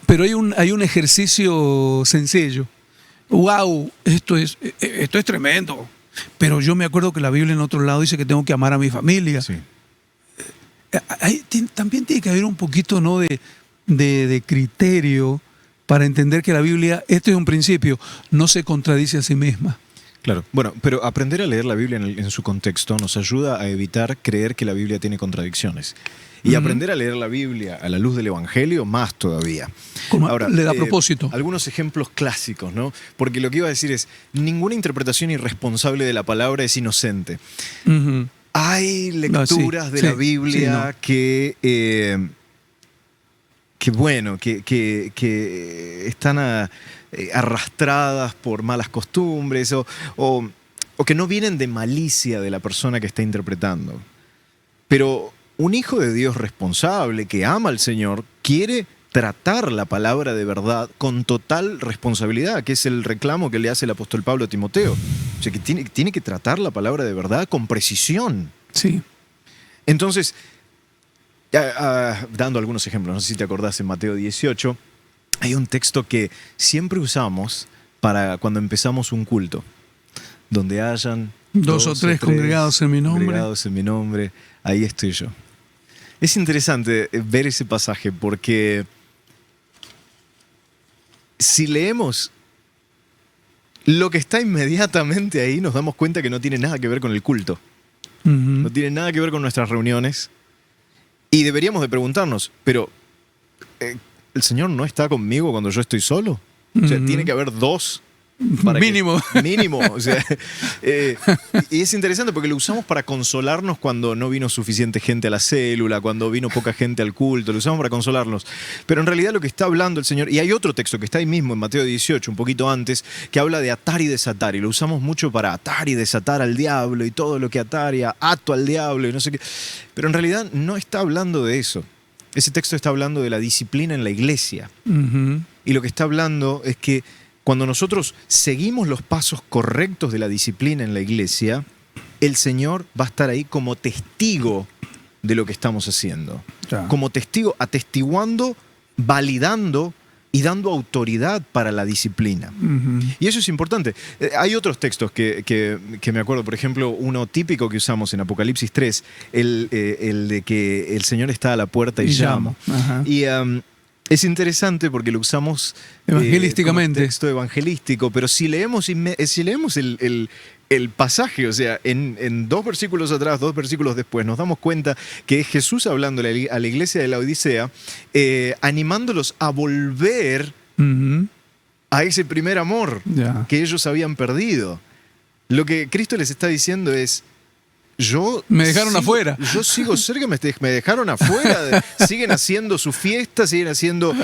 Pero hay un ejercicio sencillo. ¡Wow! Esto es tremendo. Pero yo me acuerdo que la Biblia en otro lado dice que tengo que amar a mi familia. Sí. También tiene que haber un poquito, ¿no?, de criterio para entender que la Biblia, este es un principio, no se contradice a sí misma. Claro, bueno, pero aprender a leer la Biblia en su contexto nos ayuda a evitar creer que la Biblia tiene contradicciones. Y aprender a leer la Biblia a la luz del Evangelio, más todavía. Ahora, le da propósito. Algunos ejemplos clásicos, ¿no? Porque lo que iba a decir es, ninguna interpretación irresponsable de la palabra es inocente. Hay lecturas de la Biblia que están arrastradas por malas costumbres o que no vienen de malicia de la persona que está interpretando. Pero un hijo de Dios responsable que ama al Señor quiere tratar la palabra de verdad con total responsabilidad, que es el reclamo que le hace el apóstol Pablo a Timoteo. O sea, que tiene que tratar la palabra de verdad con precisión. Sí. Entonces, dando algunos ejemplos, no sé si te acordás, en Mateo 18, hay un texto que siempre usamos para cuando empezamos un culto, donde hayan dos o tres congregados en mi nombre, ahí estoy yo. Es interesante ver ese pasaje porque si leemos lo que está inmediatamente ahí, nos damos cuenta que no tiene nada que ver con el culto. No tiene nada que ver con nuestras reuniones. Y deberíamos de preguntarnos, pero ¿el Señor no está conmigo cuando yo estoy solo? O sea, ¿tiene que haber dos Mínimo. Mínimo. O sea, y es interesante porque lo usamos para consolarnos cuando no vino suficiente gente a la célula, cuando vino poca gente al culto, lo usamos para consolarnos. Pero en realidad lo que está hablando el Señor, y hay otro texto que está ahí mismo en Mateo 18, un poquito antes, que habla de atar y desatar, y lo usamos mucho para atar y desatar al diablo y todo lo que ataria, ato al diablo y no sé qué. Pero en realidad no está hablando de eso. Ese texto está hablando de la disciplina en la iglesia. Ujú. Y lo que está hablando es que cuando nosotros seguimos los pasos correctos de la disciplina en la iglesia, el Señor va a estar ahí como testigo de lo que estamos haciendo. Ya. Como testigo, atestiguando, validando y dando autoridad para la disciplina. Ujú. Y eso es importante. Hay otros textos que me acuerdo, por ejemplo, uno típico que usamos en Apocalipsis 3, el de que el Señor está a la puerta y llama. Ajá. Y es interesante porque lo usamos Evangelísticamente. como texto evangelístico, pero si leemos el pasaje, o sea, en 2 versículos atrás, 2 versículos después, nos damos cuenta que es Jesús hablándole a la iglesia de la Odisea, animándolos a volver Ujú. a ese primer amor Ya. que ellos habían perdido. Lo que Cristo les está diciendo es, Me dejaron afuera. Yo sigo cerca, me dejaron afuera. Siguen haciendo su fiesta, siguen haciendo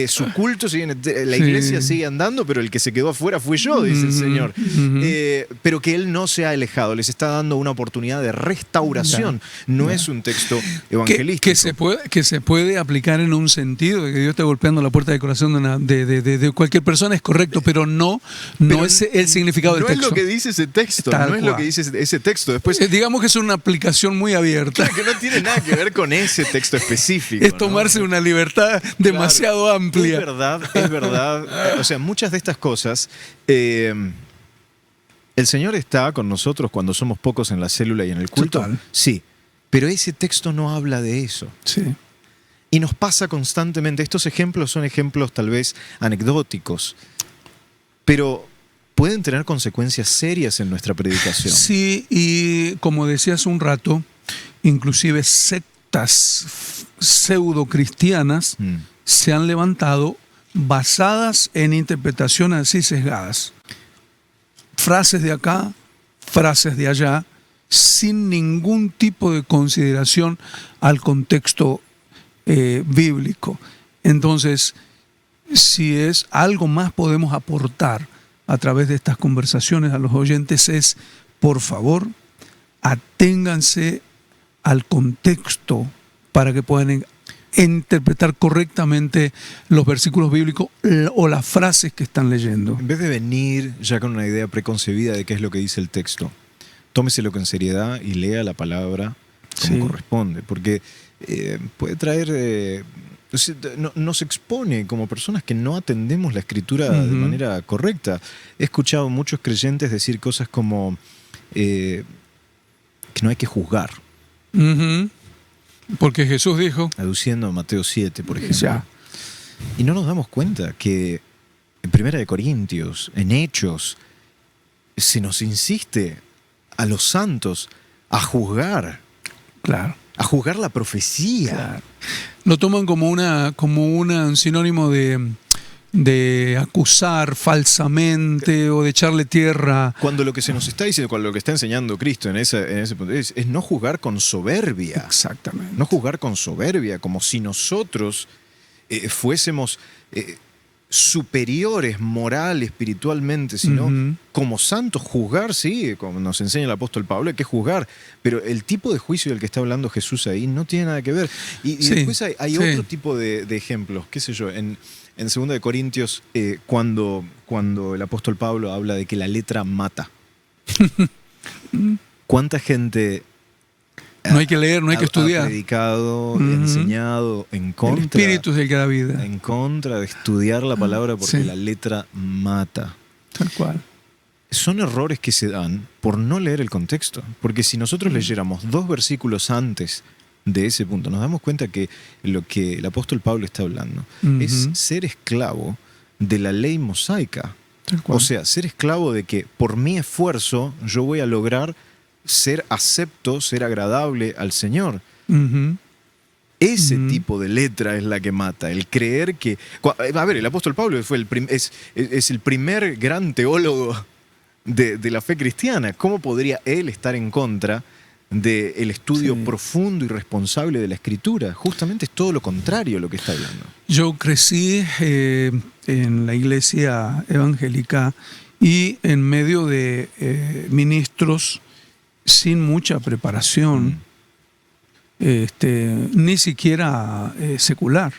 su culto, la iglesia sigue andando, pero el que se quedó afuera fui yo, dice el Señor. Pero que Él no se ha alejado, les está dando una oportunidad de restauración. No es un texto evangelístico. Que se puede aplicar en un sentido de que Dios está golpeando la puerta del corazón de cualquier persona, es correcto, pero no es el significado del texto. No es lo que dice ese texto, Tal no es cual. lo que dice ese texto. Después, digamos que es una aplicación muy abierta. que no tiene nada que ver con ese texto específico. Es tomarse una libertad demasiado amplia. Es verdad. O sea, muchas de estas cosas, el Señor está con nosotros cuando somos pocos en la célula y en el culto. Total. Sí, pero ese texto no habla de eso. Sí. Y nos pasa constantemente. Estos ejemplos son ejemplos tal vez anecdóticos, pero pueden tener consecuencias serias en nuestra predicación. Sí, y como decía hace un rato, inclusive sectas pseudo-cristianas se han levantado basadas en interpretaciones así sesgadas. Frases de acá, frases de allá, sin ningún tipo de consideración al contexto bíblico. Entonces, si es algo más podemos aportar a través de estas conversaciones a los oyentes es, por favor, aténganse al contexto para que puedan interpretar correctamente los versículos bíblicos o las frases que están leyendo. En vez de venir ya con una idea preconcebida de qué es lo que dice el texto, tómeselo con seriedad y lea la palabra como corresponde, porque puede traer... nos expone como personas que no atendemos la Escritura de manera correcta. He escuchado muchos creyentes decir cosas como que no hay que juzgar. Porque Jesús dijo... Aduciendo a Mateo 7, por ejemplo. Ya. Y no nos damos cuenta que en 1 Corintios, en Hechos, se nos insiste a los santos a juzgar. Claro. A juzgar la profecía. Claro. Lo toman como un sinónimo de acusar falsamente o de echarle tierra. Cuando lo que se nos está diciendo, cuando lo que está enseñando Cristo en ese punto es no juzgar con soberbia. Exactamente. No juzgar con soberbia, como si nosotros fuésemos superiores moral, espiritualmente, sino como santos juzgar, sí, como nos enseña el apóstol Pablo, hay que juzgar, pero el tipo de juicio del que está hablando Jesús ahí no tiene nada que ver. Y después hay otro tipo de ejemplos, qué sé yo, en 2 Corintios, cuando el apóstol Pablo habla de que la letra mata. ¿Cuánta gente no hay que leer, no hay que estudiar? Ha predicado, enseñado en contra. El espíritu es el que da vida. En contra de estudiar la palabra porque la letra mata. Tal cual. Son errores que se dan por no leer el contexto. Porque si nosotros leyéramos 2 versículos antes de ese punto, nos damos cuenta que lo que el apóstol Pablo está hablando es ser esclavo de la ley mosaica. O sea, ser esclavo de que por mi esfuerzo yo voy a lograr ser acepto, ser agradable al Señor. Ese tipo de letra es la que mata, el creer que... A ver, el apóstol Pablo fue es el primer gran teólogo de la fe cristiana. ¿Cómo podría él estar en contra del estudio profundo y responsable de la Escritura? Justamente es todo lo contrario lo que está hablando. Yo crecí en la iglesia evangélica y en medio de ministros sin mucha preparación, ni siquiera secular.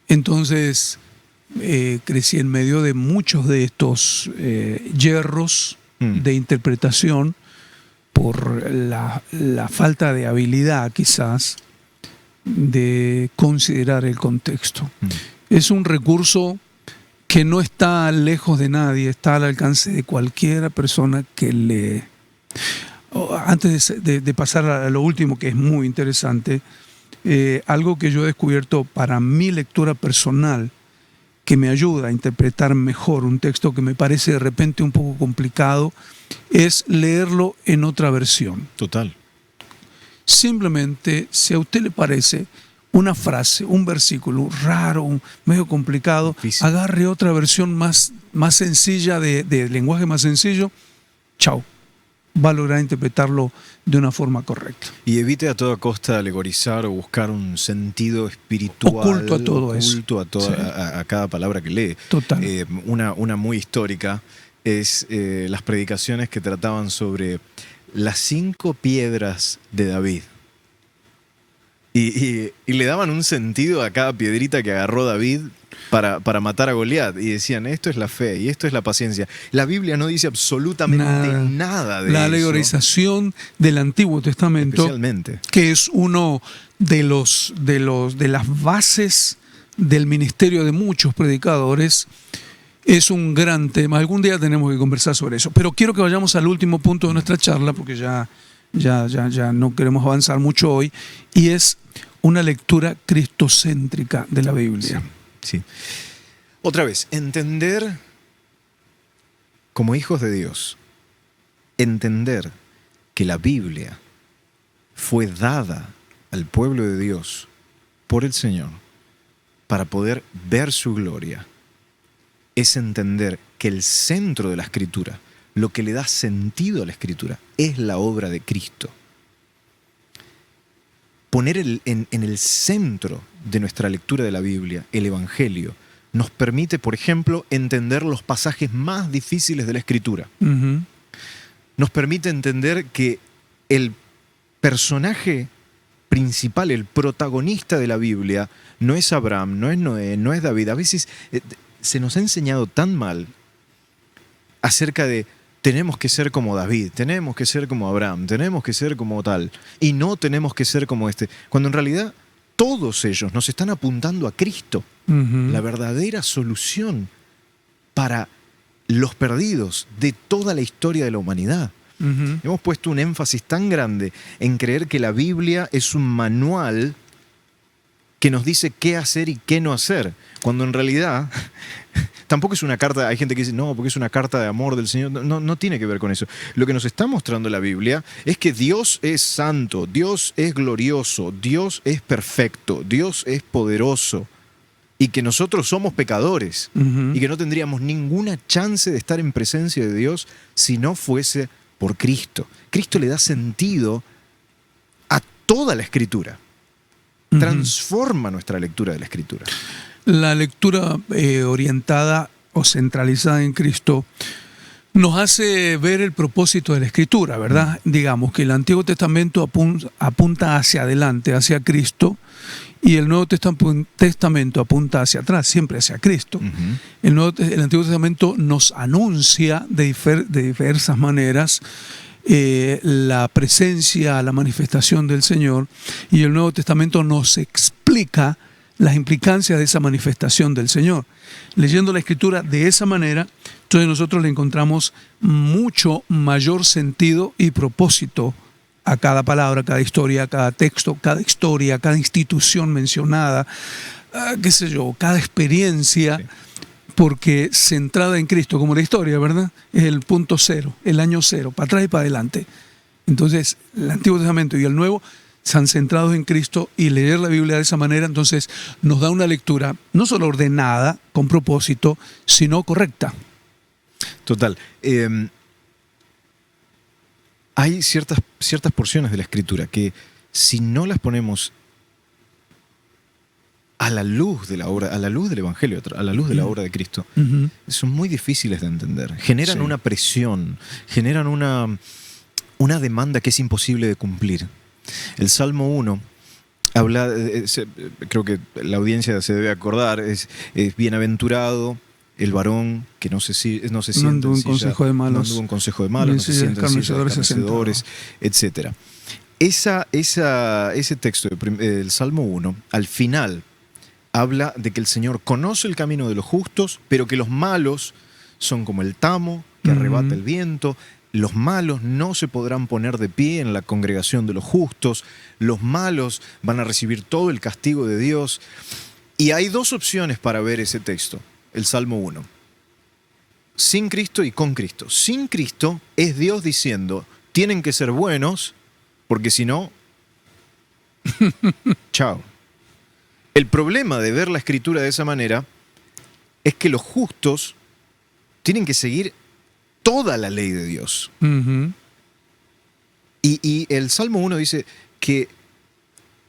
Entonces crecí en medio de muchos de estos yerros de interpretación por la falta de habilidad quizás de considerar el contexto. Es un recurso que no está lejos de nadie, está al alcance de cualquier persona que lee. Antes de pasar a lo último, que es muy interesante, algo que yo he descubierto para mi lectura personal, que me ayuda a interpretar mejor un texto que me parece de repente un poco complicado, es leerlo en otra versión. Total. Simplemente, si a usted le parece una frase, un versículo raro, medio complicado, difícil, agarre otra versión más sencilla, de lenguaje más sencillo, chao, va a lograr interpretarlo de una forma correcta. Y evite a toda costa alegorizar o buscar un sentido espiritual oculto a todo eso. A cada palabra que lee. Total. Una muy histórica es las predicaciones que trataban sobre las 5 piedras de David. Y le daban un sentido a cada piedrita que agarró David para matar a Goliat. Y decían, esto es la fe y esto es la paciencia. La Biblia no dice absolutamente nada de eso. La alegorización del Antiguo Testamento, especialmente, que es uno de las bases del ministerio de muchos predicadores, es un gran tema. Algún día tenemos que conversar sobre eso. Pero quiero que vayamos al último punto de nuestra charla, porque ya no queremos avanzar mucho hoy, y es una lectura cristocéntrica de la Biblia. Sí. Otra vez, entender como hijos de Dios, entender que la Biblia fue dada al pueblo de Dios por el Señor para poder ver su gloria, es entender que el centro de la Escritura, lo que le da sentido a la Escritura, es la obra de Cristo. Poner en el centro de nuestra lectura de la Biblia el Evangelio nos permite, por ejemplo, entender los pasajes más difíciles de la Escritura. Nos permite entender que el personaje principal, el protagonista de la Biblia, no es Abraham, no es Noé, no es David. A veces se nos ha enseñado tan mal acerca de tenemos que ser como David, tenemos que ser como Abraham, tenemos que ser como tal, y no tenemos que ser como este. Cuando en realidad todos ellos nos están apuntando a Cristo, la verdadera solución para los perdidos de toda la historia de la humanidad. Hemos puesto un énfasis tan grande en creer que la Biblia es un manual que nos dice qué hacer y qué no hacer, cuando en realidad tampoco es una carta. Hay gente que dice, no, porque es una carta de amor del Señor. No tiene que ver con eso. Lo que nos está mostrando la Biblia es que Dios es santo, Dios es glorioso, Dios es perfecto, Dios es poderoso, y que nosotros somos pecadores, y que no tendríamos ninguna chance de estar en presencia de Dios si no fuese por Cristo. Cristo le da sentido a toda la Escritura. Transforma nuestra lectura de la Escritura. La lectura orientada o centralizada en Cristo nos hace ver el propósito de la Escritura, ¿verdad? Digamos que el Antiguo Testamento apunta hacia adelante, hacia Cristo, y el Nuevo Testamento apunta hacia atrás, siempre hacia Cristo. El Antiguo Testamento nos anuncia de diversas maneras la presencia, la manifestación del Señor, y el Nuevo Testamento nos explica las implicancias de esa manifestación del Señor. Leyendo la Escritura de esa manera, entonces nosotros le encontramos mucho mayor sentido y propósito a cada palabra, a cada historia, a cada texto, cada historia, a cada institución mencionada, qué sé yo, cada experiencia. Sí. Porque centrada en Cristo, como la historia, ¿verdad? Es el punto cero, el año cero, para atrás y para adelante. Entonces, el Antiguo Testamento y el Nuevo están centrados en Cristo, y leer la Biblia de esa manera entonces nos da una lectura no solo ordenada, con propósito, sino correcta. Total. Hay ciertas porciones de la Escritura que, si no las ponemos a la luz de la obra, a la luz del Evangelio, a la luz de la obra de Cristo, son muy difíciles de entender. Generan una presión, generan una demanda que es imposible de cumplir. El Salmo 1 habla, creo que la audiencia se debe acordar, es bienaventurado el varón que no se sienta no anduvo en consejo de malos, no anduvo en consejo de malos, no se sienta en silla de escarnecedores, etc. Ese texto del Salmo 1, al final, habla de que el Señor conoce el camino de los justos, pero que los malos son como el tamo que arrebata el viento. Los malos no se podrán poner de pie en la congregación de los justos. Los malos van a recibir todo el castigo de Dios. Y hay dos opciones para ver ese texto, el Salmo 1. Sin Cristo y con Cristo. Sin Cristo es Dios diciendo, tienen que ser buenos, porque si no, chao. El problema de ver la Escritura de esa manera es que los justos tienen que seguir toda la ley de Dios. Y el Salmo 1 dice que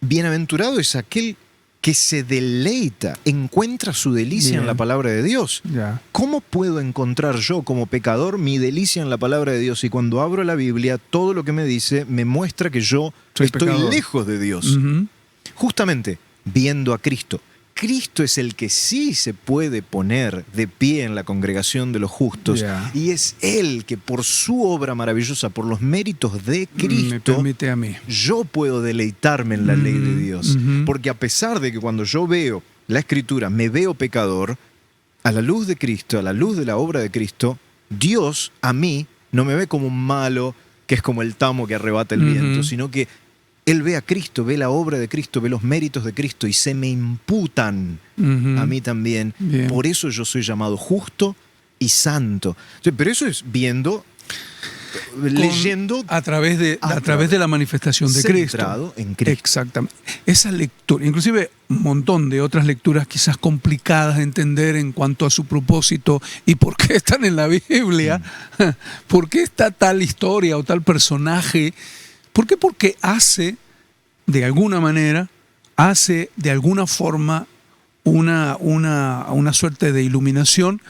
bienaventurado es aquel que se deleita, encuentra su delicia en la palabra de Dios. ¿Cómo puedo encontrar yo como pecador mi delicia en la palabra de Dios? Y cuando abro la Biblia, todo lo que me dice me muestra que yo estoy pecador, lejos de Dios. Justamente viendo a Cristo. Cristo es el que sí se puede poner de pie en la congregación de los justos, y es Él que, por su obra maravillosa, por los méritos de Cristo, me permite a mí. Yo puedo deleitarme en la ley de Dios. Porque a pesar de que cuando yo veo la Escritura me veo pecador, a la luz de Cristo, a la luz de la obra de Cristo, Dios a mí no me ve como un malo que es como el tamo que arrebata el viento, sino que Él ve a Cristo, ve la obra de Cristo, ve los méritos de Cristo, y se me imputan a mí también. Bien. Por eso yo soy llamado justo y santo. Pero eso es viendo, leyendo a través de la manifestación de Cristo. Centrado en Cristo. Exactamente. Esa lectura, inclusive un montón de otras lecturas quizás complicadas de entender en cuanto a su propósito y por qué están en la Biblia, por qué está tal historia o tal personaje. ¿Por qué? Porque hace de alguna forma una suerte de iluminación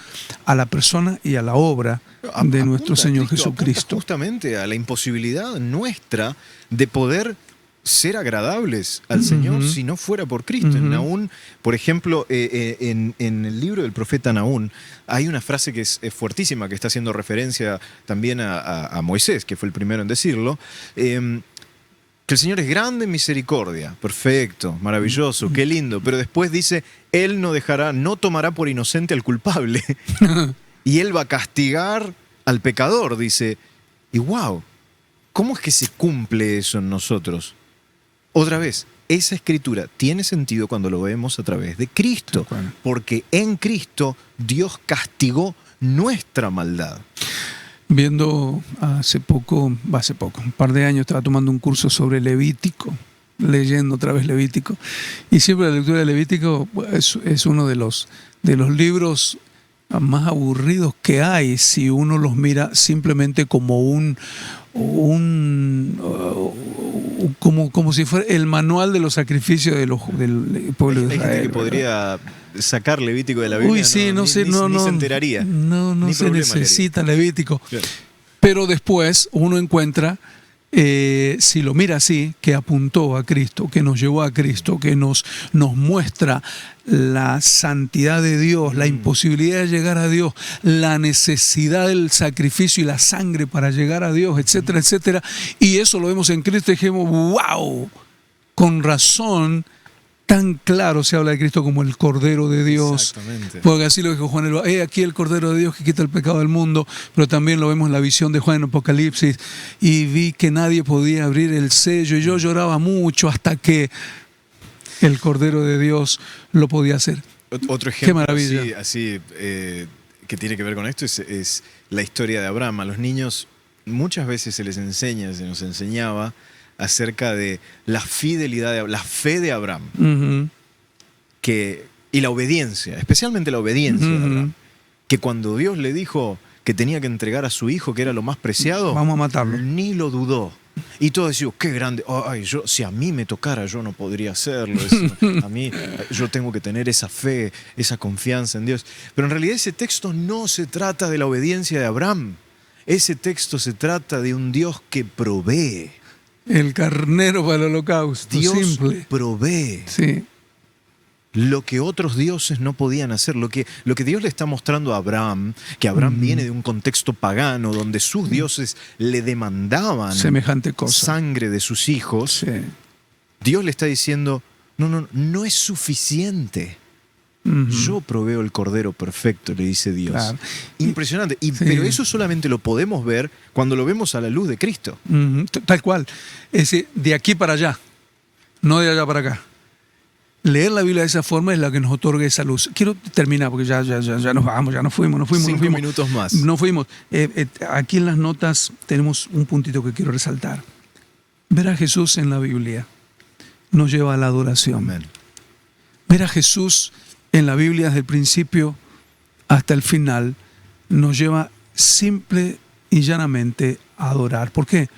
a la persona y a la obra de nuestro Señor Jesucristo. Justamente a la imposibilidad nuestra de poder ser agradables al Señor si no fuera por Cristo. En Nahum, por ejemplo, en el libro del profeta Nahum, hay una frase que es fuertísima, que está haciendo referencia también a Moisés, que fue el primero en decirlo, que el Señor es grande en misericordia. Perfecto, maravilloso, qué lindo. Pero después dice, Él no tomará por inocente al culpable. Y Él va a castigar al pecador, dice. Y wow, ¿cómo es que se cumple eso en nosotros? Otra vez, esa escritura tiene sentido cuando lo vemos a través de Cristo, porque en Cristo Dios castigó nuestra maldad. Viendo hace poco, un par de años, estaba tomando un curso sobre Levítico, leyendo otra vez Levítico, y siempre la lectura de Levítico es uno de los libros más aburridos que hay si uno los mira simplemente como como si fuera el manual de los sacrificios del pueblo de Israel. Hay gente que podría sacar Levítico de la Biblia. Uy, sí, ni se enteraría. No se necesita Levítico. Claro. Pero después uno encuentra, si lo mira así, que apuntó a Cristo, que nos llevó a Cristo, que nos muestra la santidad de Dios, la imposibilidad de llegar a Dios, la necesidad del sacrificio y la sangre para llegar a Dios, etcétera, etcétera. Y eso lo vemos en Cristo y dijimos, wow, con razón, tan claro se habla de Cristo como el Cordero de Dios. Exactamente. Porque así lo dijo Juan, aquí el Cordero de Dios que quita el pecado del mundo, pero también lo vemos en la visión de Juan en Apocalipsis, y vi que nadie podía abrir el sello, y yo lloraba mucho hasta que el Cordero de Dios lo podía hacer. Otro ejemplo. Qué maravilla. Así que tiene que ver con esto es la historia de Abraham. A los niños muchas veces se les enseña, se nos enseñaba acerca de la fidelidad, la fe de Abraham y la obediencia, especialmente la obediencia de Abraham, que cuando Dios le dijo que tenía que entregar a su hijo, que era lo más preciado, vamos a matarlo, ni lo dudó. Y todos decían, qué grande, si a mí me tocara, yo no podría hacerlo. A mí, yo tengo que tener esa fe, esa confianza en Dios. Pero en realidad ese texto no se trata de la obediencia de Abraham. Ese texto se trata de un Dios que provee. El carnero para el holocausto, Dios simple. Provee. Sí. Lo que otros dioses no podían hacer, lo que Dios le está mostrando a Abraham, que Abraham viene de un contexto pagano donde sus dioses le demandaban semejante cosa, sangre de sus hijos. Sí. Dios le está diciendo, no es suficiente. Yo proveo el cordero perfecto, le dice Dios. Claro. Impresionante. Pero eso solamente lo podemos ver cuando lo vemos a la luz de Cristo. Tal cual. Es decir, de aquí para allá, no de allá para acá. Leer la Biblia de esa forma es la que nos otorga esa luz. Quiero terminar porque ya nos vamos, ya nos fuimos. 5 minutos más. Nos fuimos. Aquí en las notas tenemos un puntito que quiero resaltar. Ver a Jesús en la Biblia nos lleva a la adoración. Amén. Ver a Jesús en la Biblia desde el principio hasta el final nos lleva simple y llanamente a adorar. ¿Por qué?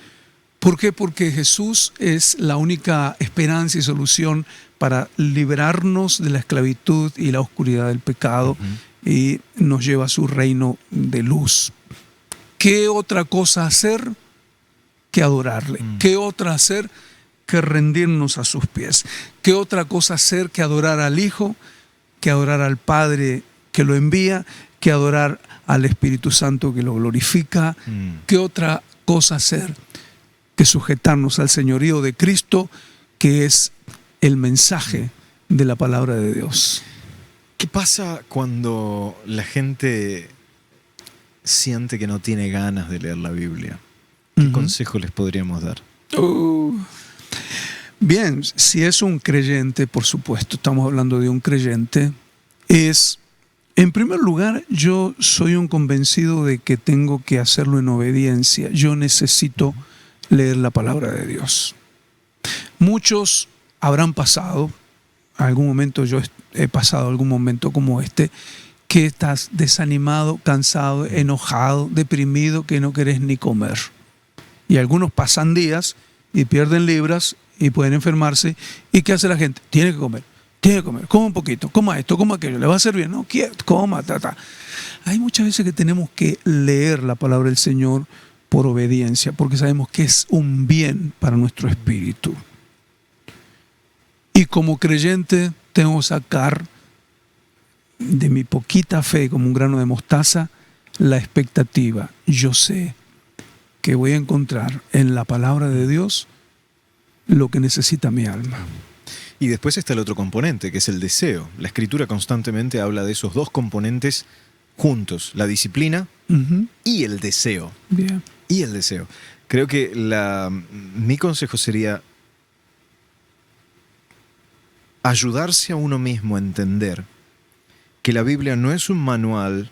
¿Por qué? Porque Jesús es la única esperanza y solución para liberarnos de la esclavitud y la oscuridad del pecado y nos lleva a su reino de luz. ¿Qué otra cosa hacer que adorarle? ¿Qué otra hacer que rendirnos a sus pies? ¿Qué otra cosa hacer que adorar al Hijo, que adorar al Padre que lo envía, que adorar al Espíritu Santo que lo glorifica? ¿Qué otra cosa hacer que sujetarnos al señorío de Cristo, que es el mensaje de la palabra de Dios? ¿Qué pasa cuando la gente siente que no tiene ganas de leer la Biblia? ¿Qué consejo les podríamos dar? Bien, si es un creyente, por supuesto, estamos hablando de un creyente, en primer lugar, yo soy un convencido de que tengo que hacerlo en obediencia. Yo necesito leer la palabra de Dios. Muchos habrán pasado, algún momento yo he pasado algún momento como este, que estás desanimado, cansado, enojado, deprimido, que no querés ni comer. Y algunos pasan días y pierden libras y pueden enfermarse. ¿Y qué hace la gente? Tiene que comer, coma un poquito, coma esto, coma aquello, le va a hacer bien, no, coma, Hay muchas veces que tenemos que leer la palabra del Señor por obediencia, porque sabemos que es un bien para nuestro espíritu. Y como creyente tengo que sacar de mi poquita fe, como un grano de mostaza, la expectativa. Yo sé que voy a encontrar en la palabra de Dios lo que necesita mi alma. Y después está el otro componente, que es el deseo. La Escritura constantemente habla de esos dos componentes juntos, la disciplina y el deseo. Bien. Y el deseo. Creo que mi consejo sería ayudarse a uno mismo a entender que la Biblia no es un manual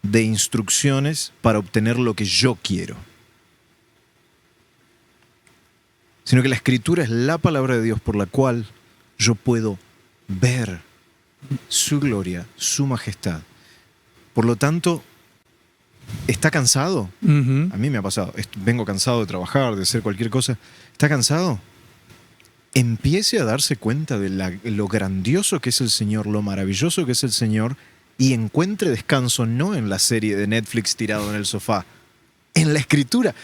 de instrucciones para obtener lo que yo quiero, sino que la Escritura es la palabra de Dios por la cual yo puedo ver su gloria, su majestad. Por lo tanto, ¿está cansado? A mí me ha pasado. Vengo cansado de trabajar, de hacer cualquier cosa. ¿Está cansado? Empiece a darse cuenta de lo grandioso que es el Señor, lo maravilloso que es el Señor, y encuentre descanso no en la serie de Netflix tirado en el sofá, en la Escritura.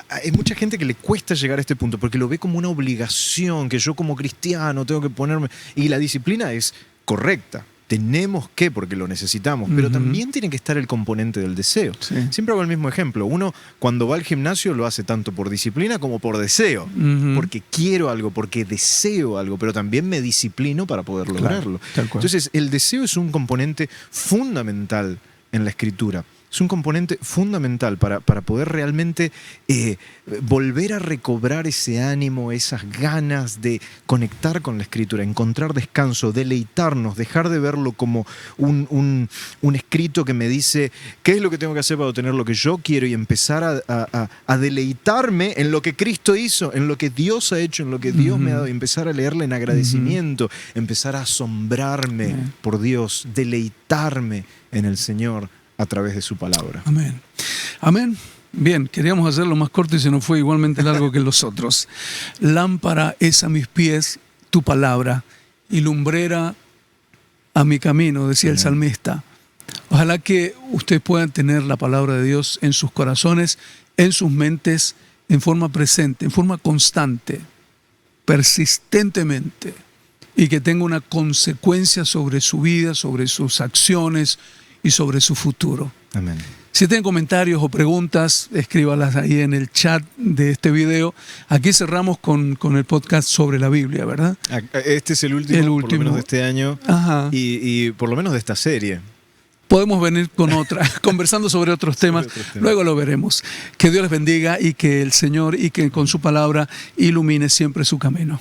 Hay mucha gente que le cuesta llegar a este punto porque lo ve como una obligación, que yo como cristiano tengo que ponerme... Y la disciplina es correcta. Tenemos que, porque lo necesitamos, pero también tiene que estar el componente del deseo. Sí. Siempre hago el mismo ejemplo. Uno, cuando va al gimnasio, lo hace tanto por disciplina como por deseo. Porque quiero algo, porque deseo algo, pero también me disciplino para poder lograrlo. Tal cual. Entonces, el deseo es un componente fundamental en la Escritura. Es un componente fundamental para poder realmente volver a recobrar ese ánimo, esas ganas de conectar con la Escritura, encontrar descanso, deleitarnos, dejar de verlo como un escrito que me dice qué es lo que tengo que hacer para obtener lo que yo quiero y empezar a deleitarme en lo que Cristo hizo, en lo que Dios ha hecho, en lo que Dios me ha dado, y empezar a leerle en agradecimiento, empezar a asombrarme por Dios, deleitarme en el Señor a través de su palabra. Amén. Amén. Bien, queríamos hacerlo más corto y se nos fue igualmente largo que los otros. Lámpara es a mis pies tu palabra y lumbrera a mi camino, decía el salmista. Ojalá que ustedes puedan tener la palabra de Dios en sus corazones, en sus mentes, en forma presente, en forma constante, persistentemente, y que tenga una consecuencia sobre su vida, sobre sus acciones y sobre su futuro. Amén. Si tienen comentarios o preguntas, escríbalas ahí en el chat de este video. Aquí cerramos con el podcast sobre la Biblia, ¿verdad? Este es el último. Por lo menos de este año. Ajá. Y por lo menos de esta serie. Podemos venir con otra, conversando sobre otros temas. Luego lo veremos. Que Dios les bendiga y que el Señor y que con su palabra ilumine siempre su camino.